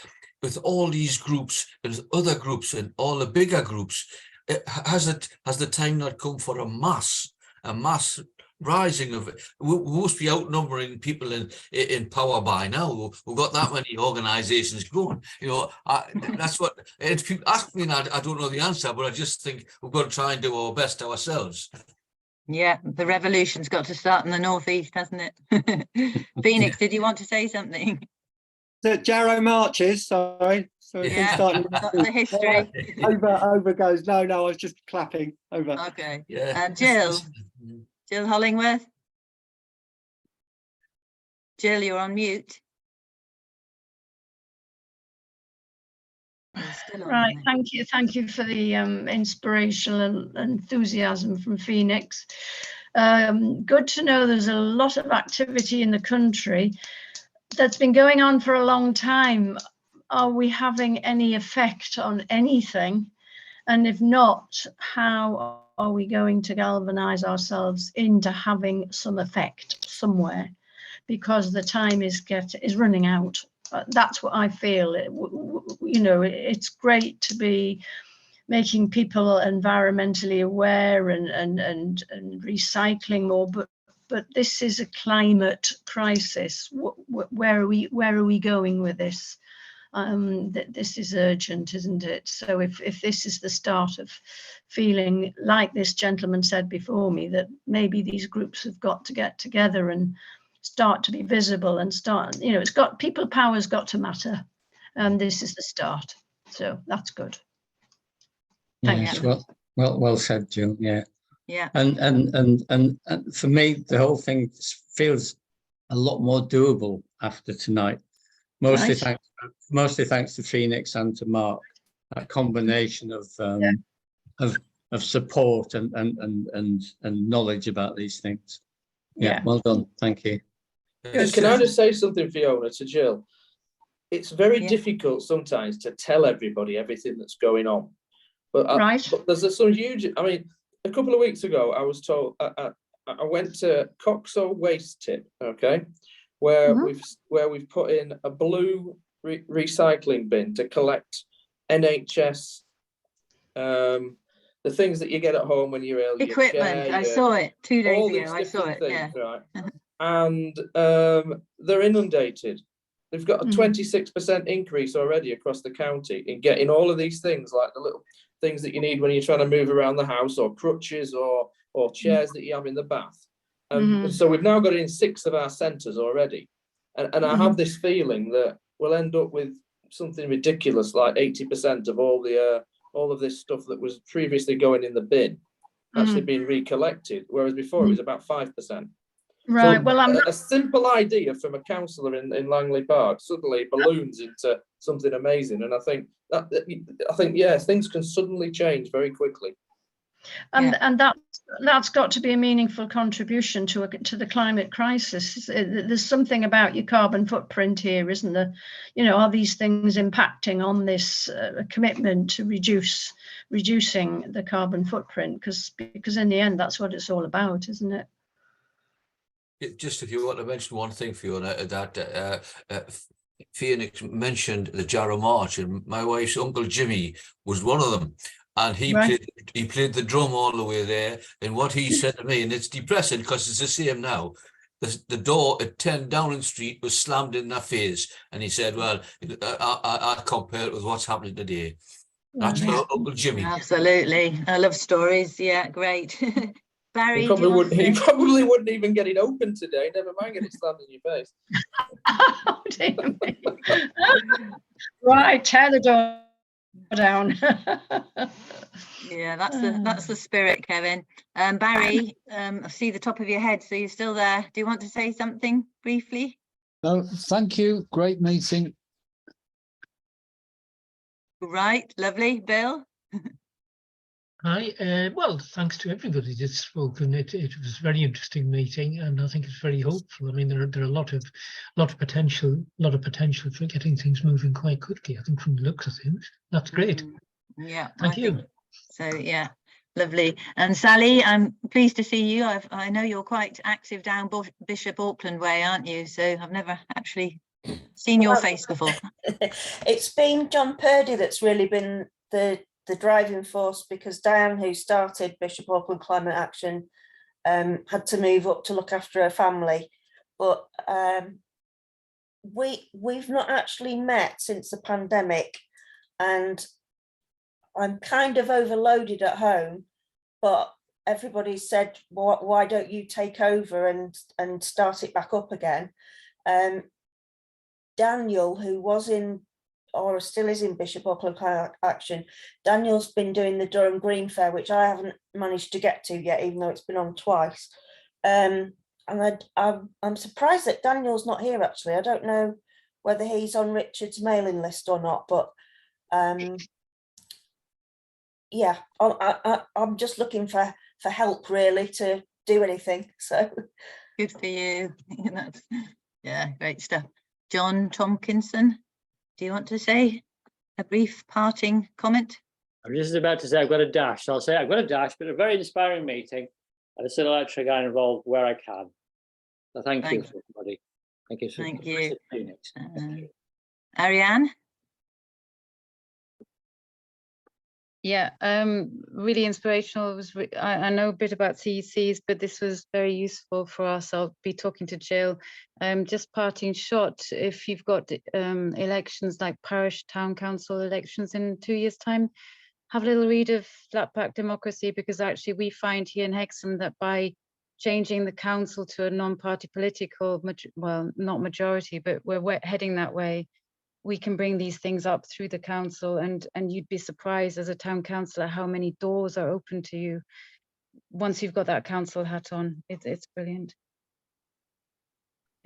with all these groups and other groups and all the bigger groups, has the time not come for a mass rising of it? We must be outnumbering people in power by now. We've got that many organizations growing. You know, that's what, if people ask me, and I don't know the answer, but I just think we've got to try and do our best ourselves. Yeah, the revolution's got to start in the northeast, hasn't it? Phoenix, did you want to say something? The Jarrow marches, sorry. So yeah, got the history. over goes. No, I was just clapping over. Okay. Yeah. Jill Hollingworth. Jill, you're on mute. Right, thank you for the inspirational and enthusiasm from Phoenix. Good to know there's a lot of activity in the country that's been going on for a long time. Are we having any effect on anything? And if not, how are we going to galvanize ourselves into having some effect somewhere? Because the time is running out. That's what I feel. You know, it's great to be making people environmentally aware and recycling more, but this is a climate crisis. Where are we going with this? that this is urgent, isn't it? So if this is the start of feeling, like this gentleman said before me, that maybe these groups have got to get together and start to be visible and start, you know, people power's got to matter. And this is the start. So that's good. Thank Yes, you. well said, Jill. Yeah. Yeah. And for me, the whole thing feels a lot more doable after tonight. Mostly thanks to Phoenix and to Mark. That combination of support and knowledge about these things. Yeah, well done. Thank you. Can I just say something, Fiona, to Jill? It's very difficult sometimes to tell everybody everything that's going on. But, but there's some huge, I mean, a couple of weeks ago, I was told, I went to Coxo Waste Tip, okay, where we've put in a blue recycling bin to collect NHS, the things that you get at home when you're ill. Equipment, I saw it 2 days ago, I saw it, things, right? And they're inundated. They've got a 26% increase already across the county in getting all of these things, like the little things that you need when you're trying to move around the house, or crutches, or chairs that you have in the bath. And so we've now got it in 6 of our centres already. And I have this feeling that we'll end up with something ridiculous, like 80% of all of this stuff that was previously going in the bin actually being recollected, whereas before it was about 5%. Right. So well, a simple idea from a councillor in Langley Park suddenly balloons into something amazing, and I think yes, things can suddenly change very quickly. And that's got to be a meaningful contribution to the climate crisis. There's something about your carbon footprint here, isn't there? You know, are these things impacting on this commitment to reducing the carbon footprint? Because in the end, that's what it's all about, isn't it? Just if you want to mention one thing, Fiona, that Phoenix mentioned the Jarrow March, and my wife's uncle Jimmy was one of them, and he played the drum all the way there. And what he said to me, and it's depressing because it's the same now, the door at 10 Downing Street was slammed in their face, and he said, "Well, I compare it with what's happening today." That's for Uncle Jimmy. Absolutely, I love stories. Yeah, great. Barry, He probably wouldn't even get it open today. Never mind get it slammed in your face. Oh, dear me. Right, tear the door down. Yeah, that's the spirit, Kevin. Barry, I see the top of your head, so you're still there. Do you want to say something briefly? No, thank you. Great meeting. Right, lovely. Bill? Hi, well, thanks to everybody that's spoken. It was a very interesting meeting, and I think it's very hopeful. I mean, there are a lot of potential for getting things moving quite quickly. I think from the looks of things, that's great. Yeah, thank you. So yeah, lovely. And Sally, I'm pleased to see you. I know you're quite active down Bishop Auckland way, aren't you? So I've never actually seen your face before. It's been John Purdy that's really been the driving force, because Diane, who started Bishop Auckland Climate Action, had to move up to look after her family. But we've not actually met since the pandemic, and I'm kind of overloaded at home, but everybody said, why don't you take over and start it back up again? Daniel, who was in or still is in Bishop Auckland Climate Action, Daniel's been doing the Durham Green Fair, which I haven't managed to get to yet, even though it's been on twice. And I'm surprised that Daniel's not here, actually. I don't know whether he's on Richard's mailing list or not, but yeah, I'm just looking for help, really, to do anything. So good for you. Yeah, great stuff. John Tompkinson, do you want to say a brief parting comment? I'm just about to say I've got a dash. So I'll say I've got a dash, but a very inspiring meeting. And I still like to get involved where I can. So thank you, everybody. Thank you. Thank you. Ariane? Yeah, really inspirational. It was I know a bit about CECs, but this was very useful for us. I'll be talking to Jill. Just parting shot, if you've got elections like parish town council elections in 2 years' time, have a little read of Flat Pack Democracy, because actually we find here in Hexham that by changing the council to a non-party political, well, not majority, but we're heading that way, we can bring these things up through the council, and you'd be surprised as a town councillor how many doors are open to you once you've got that council hat on. It's brilliant.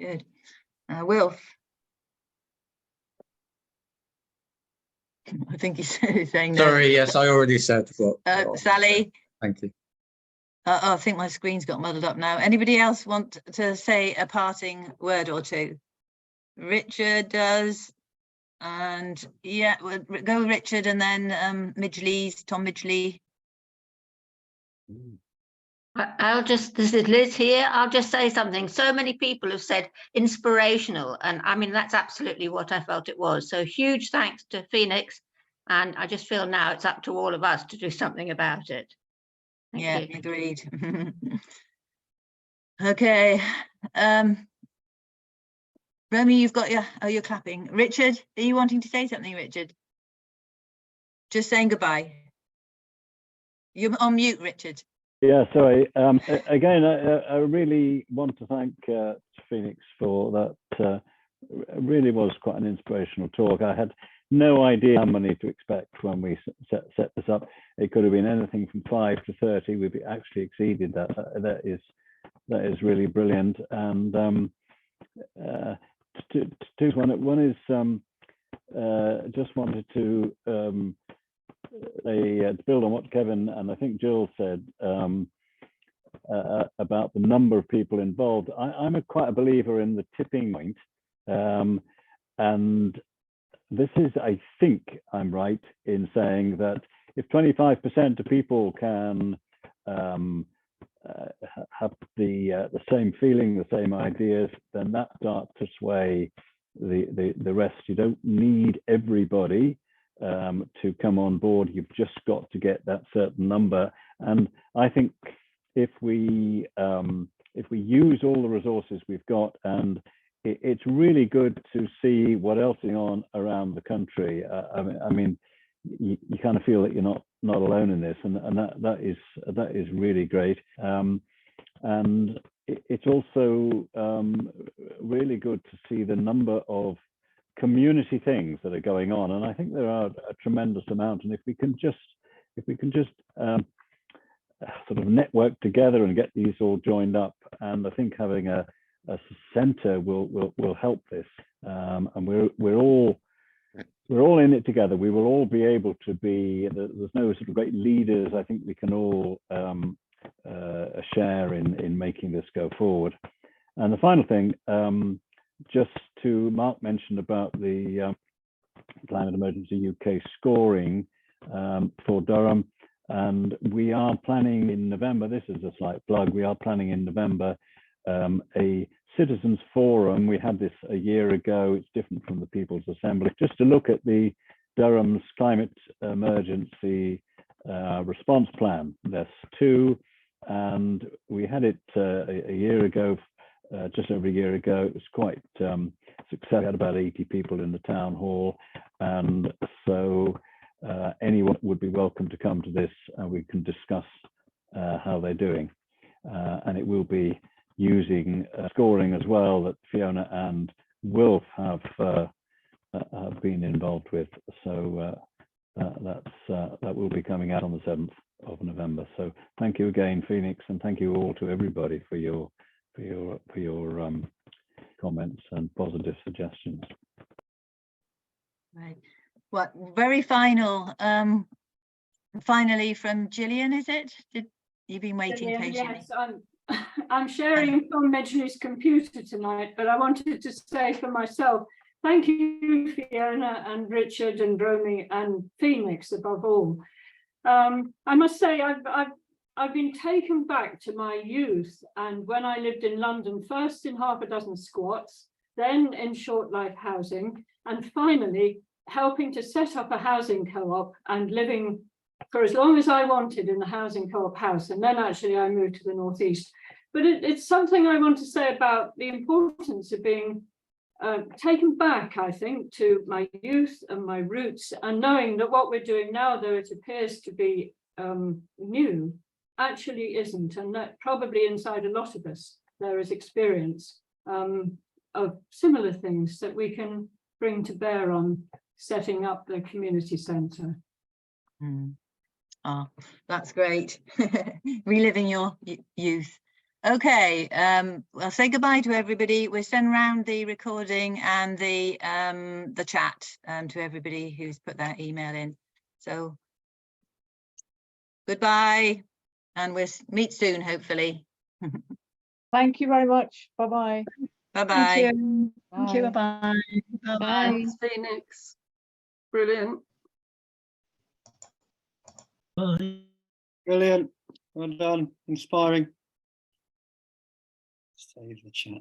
Good. Wilf. I think he's saying no. Sorry, yes, I already said what. Sally. Thank you. I think my screen's got muddled up now. Anybody else want to say a parting word or two? Richard does. And yeah, we'll go Richard, and then Tom Midgley. This is Liz here. I'll just say something. So many people have said inspirational, and I mean, that's absolutely what I felt it was. So huge thanks to Phoenix. And I just feel now it's up to all of us to do something about it. Thank Yeah, you. agreed. Okay. Romy, you've got you're clapping. Richard, are you wanting to say something, Richard? Just saying goodbye. You're on mute, Richard. Yeah, sorry. Again, I really want to thank Phoenix for that. Really was quite an inspirational talk. I had no idea how many to expect when we set this up. It could have been anything from 5 to 30. We've actually exceeded that. That is really brilliant. And one is just wanted to build on what Kevin and I think Jill said about the number of people involved. I'm quite a believer in the tipping point, and this is, I think I'm right in saying that if 25% of people can have the same feeling, the same ideas, then that starts to sway the rest. You don't need everybody to come on board. You've just got to get that certain number. And I think if we use all the resources we've got, and it's really good to see what else is on around the country. I mean, you kind of feel that you're not alone in this, and that is really great. And it's also really good to see the number of community things that are going on, and I think there are a tremendous amount. And if we can just sort of network together and get these all joined up, and I think having a centre will help this. And we're all in it together. We will all be able to be. There's no sort of great leaders. I think we can all share in making this go forward. And the final thing, just to Mark mentioned about the Climate Emergency UK scoring for Durham, and we are planning in November. This is a slight plug. We are planning in November a citizens forum. We had this a year ago. It's different from the People's Assembly, just to look at the Durham's climate emergency response plan. There's 2, and we had it a year ago, just over a year ago. It was quite successful. We had about 80 people in the town hall, and so anyone would be welcome to come to this, and we can discuss how they're doing. And it will be using scoring as well that Fiona and Wilf have been involved with. So that will be coming out on the 7th of November. So thank you again, Phoenix, and thank you all to everybody for your comments and positive suggestions. Right. What very final? Finally, from Gillian, is it? You've been waiting patiently. Yes, I'm sharing Tom Midgley's computer tonight, but I wanted to say for myself, thank you, Fiona and Richard and Romy and Phoenix above all. I must say I've been taken back to my youth, and when I lived in London, first in half a dozen squats, then in short life housing, and finally helping to set up a housing co-op and living for as long as I wanted in the housing co-op house, and then actually I moved to the northeast. But it's something I want to say about the importance of being taken back, I think, to my youth and my roots, and knowing that what we're doing now, though it appears to be new, actually isn't, and that probably inside a lot of us there is experience of similar things that we can bring to bear on setting up the community centre. Oh, that's great. Reliving your youth. Okay, I'll say goodbye to everybody. We'll send around the recording and the chat to everybody who's put their email in. So goodbye, and we'll meet soon, hopefully. Thank you very much. Bye-bye. Bye-bye. Thank you. Thank you. Bye. Bye-bye. Bye. Thanks, Phoenix. Brilliant. Bye. Brilliant. Well done. Inspiring. Save the chat.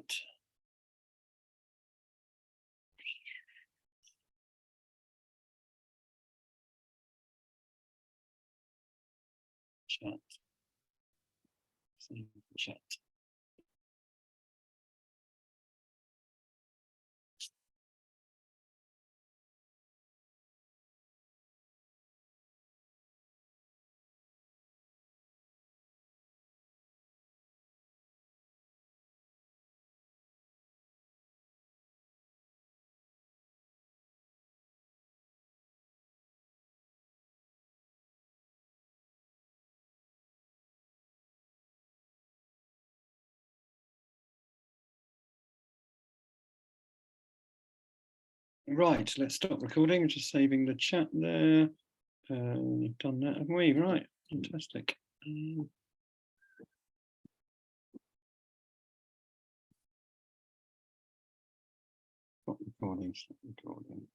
Chat. Save the chat. Right, let's stop recording. Just saving the chat there. We've done that, haven't we? Right, fantastic. Stop recording, stop recording.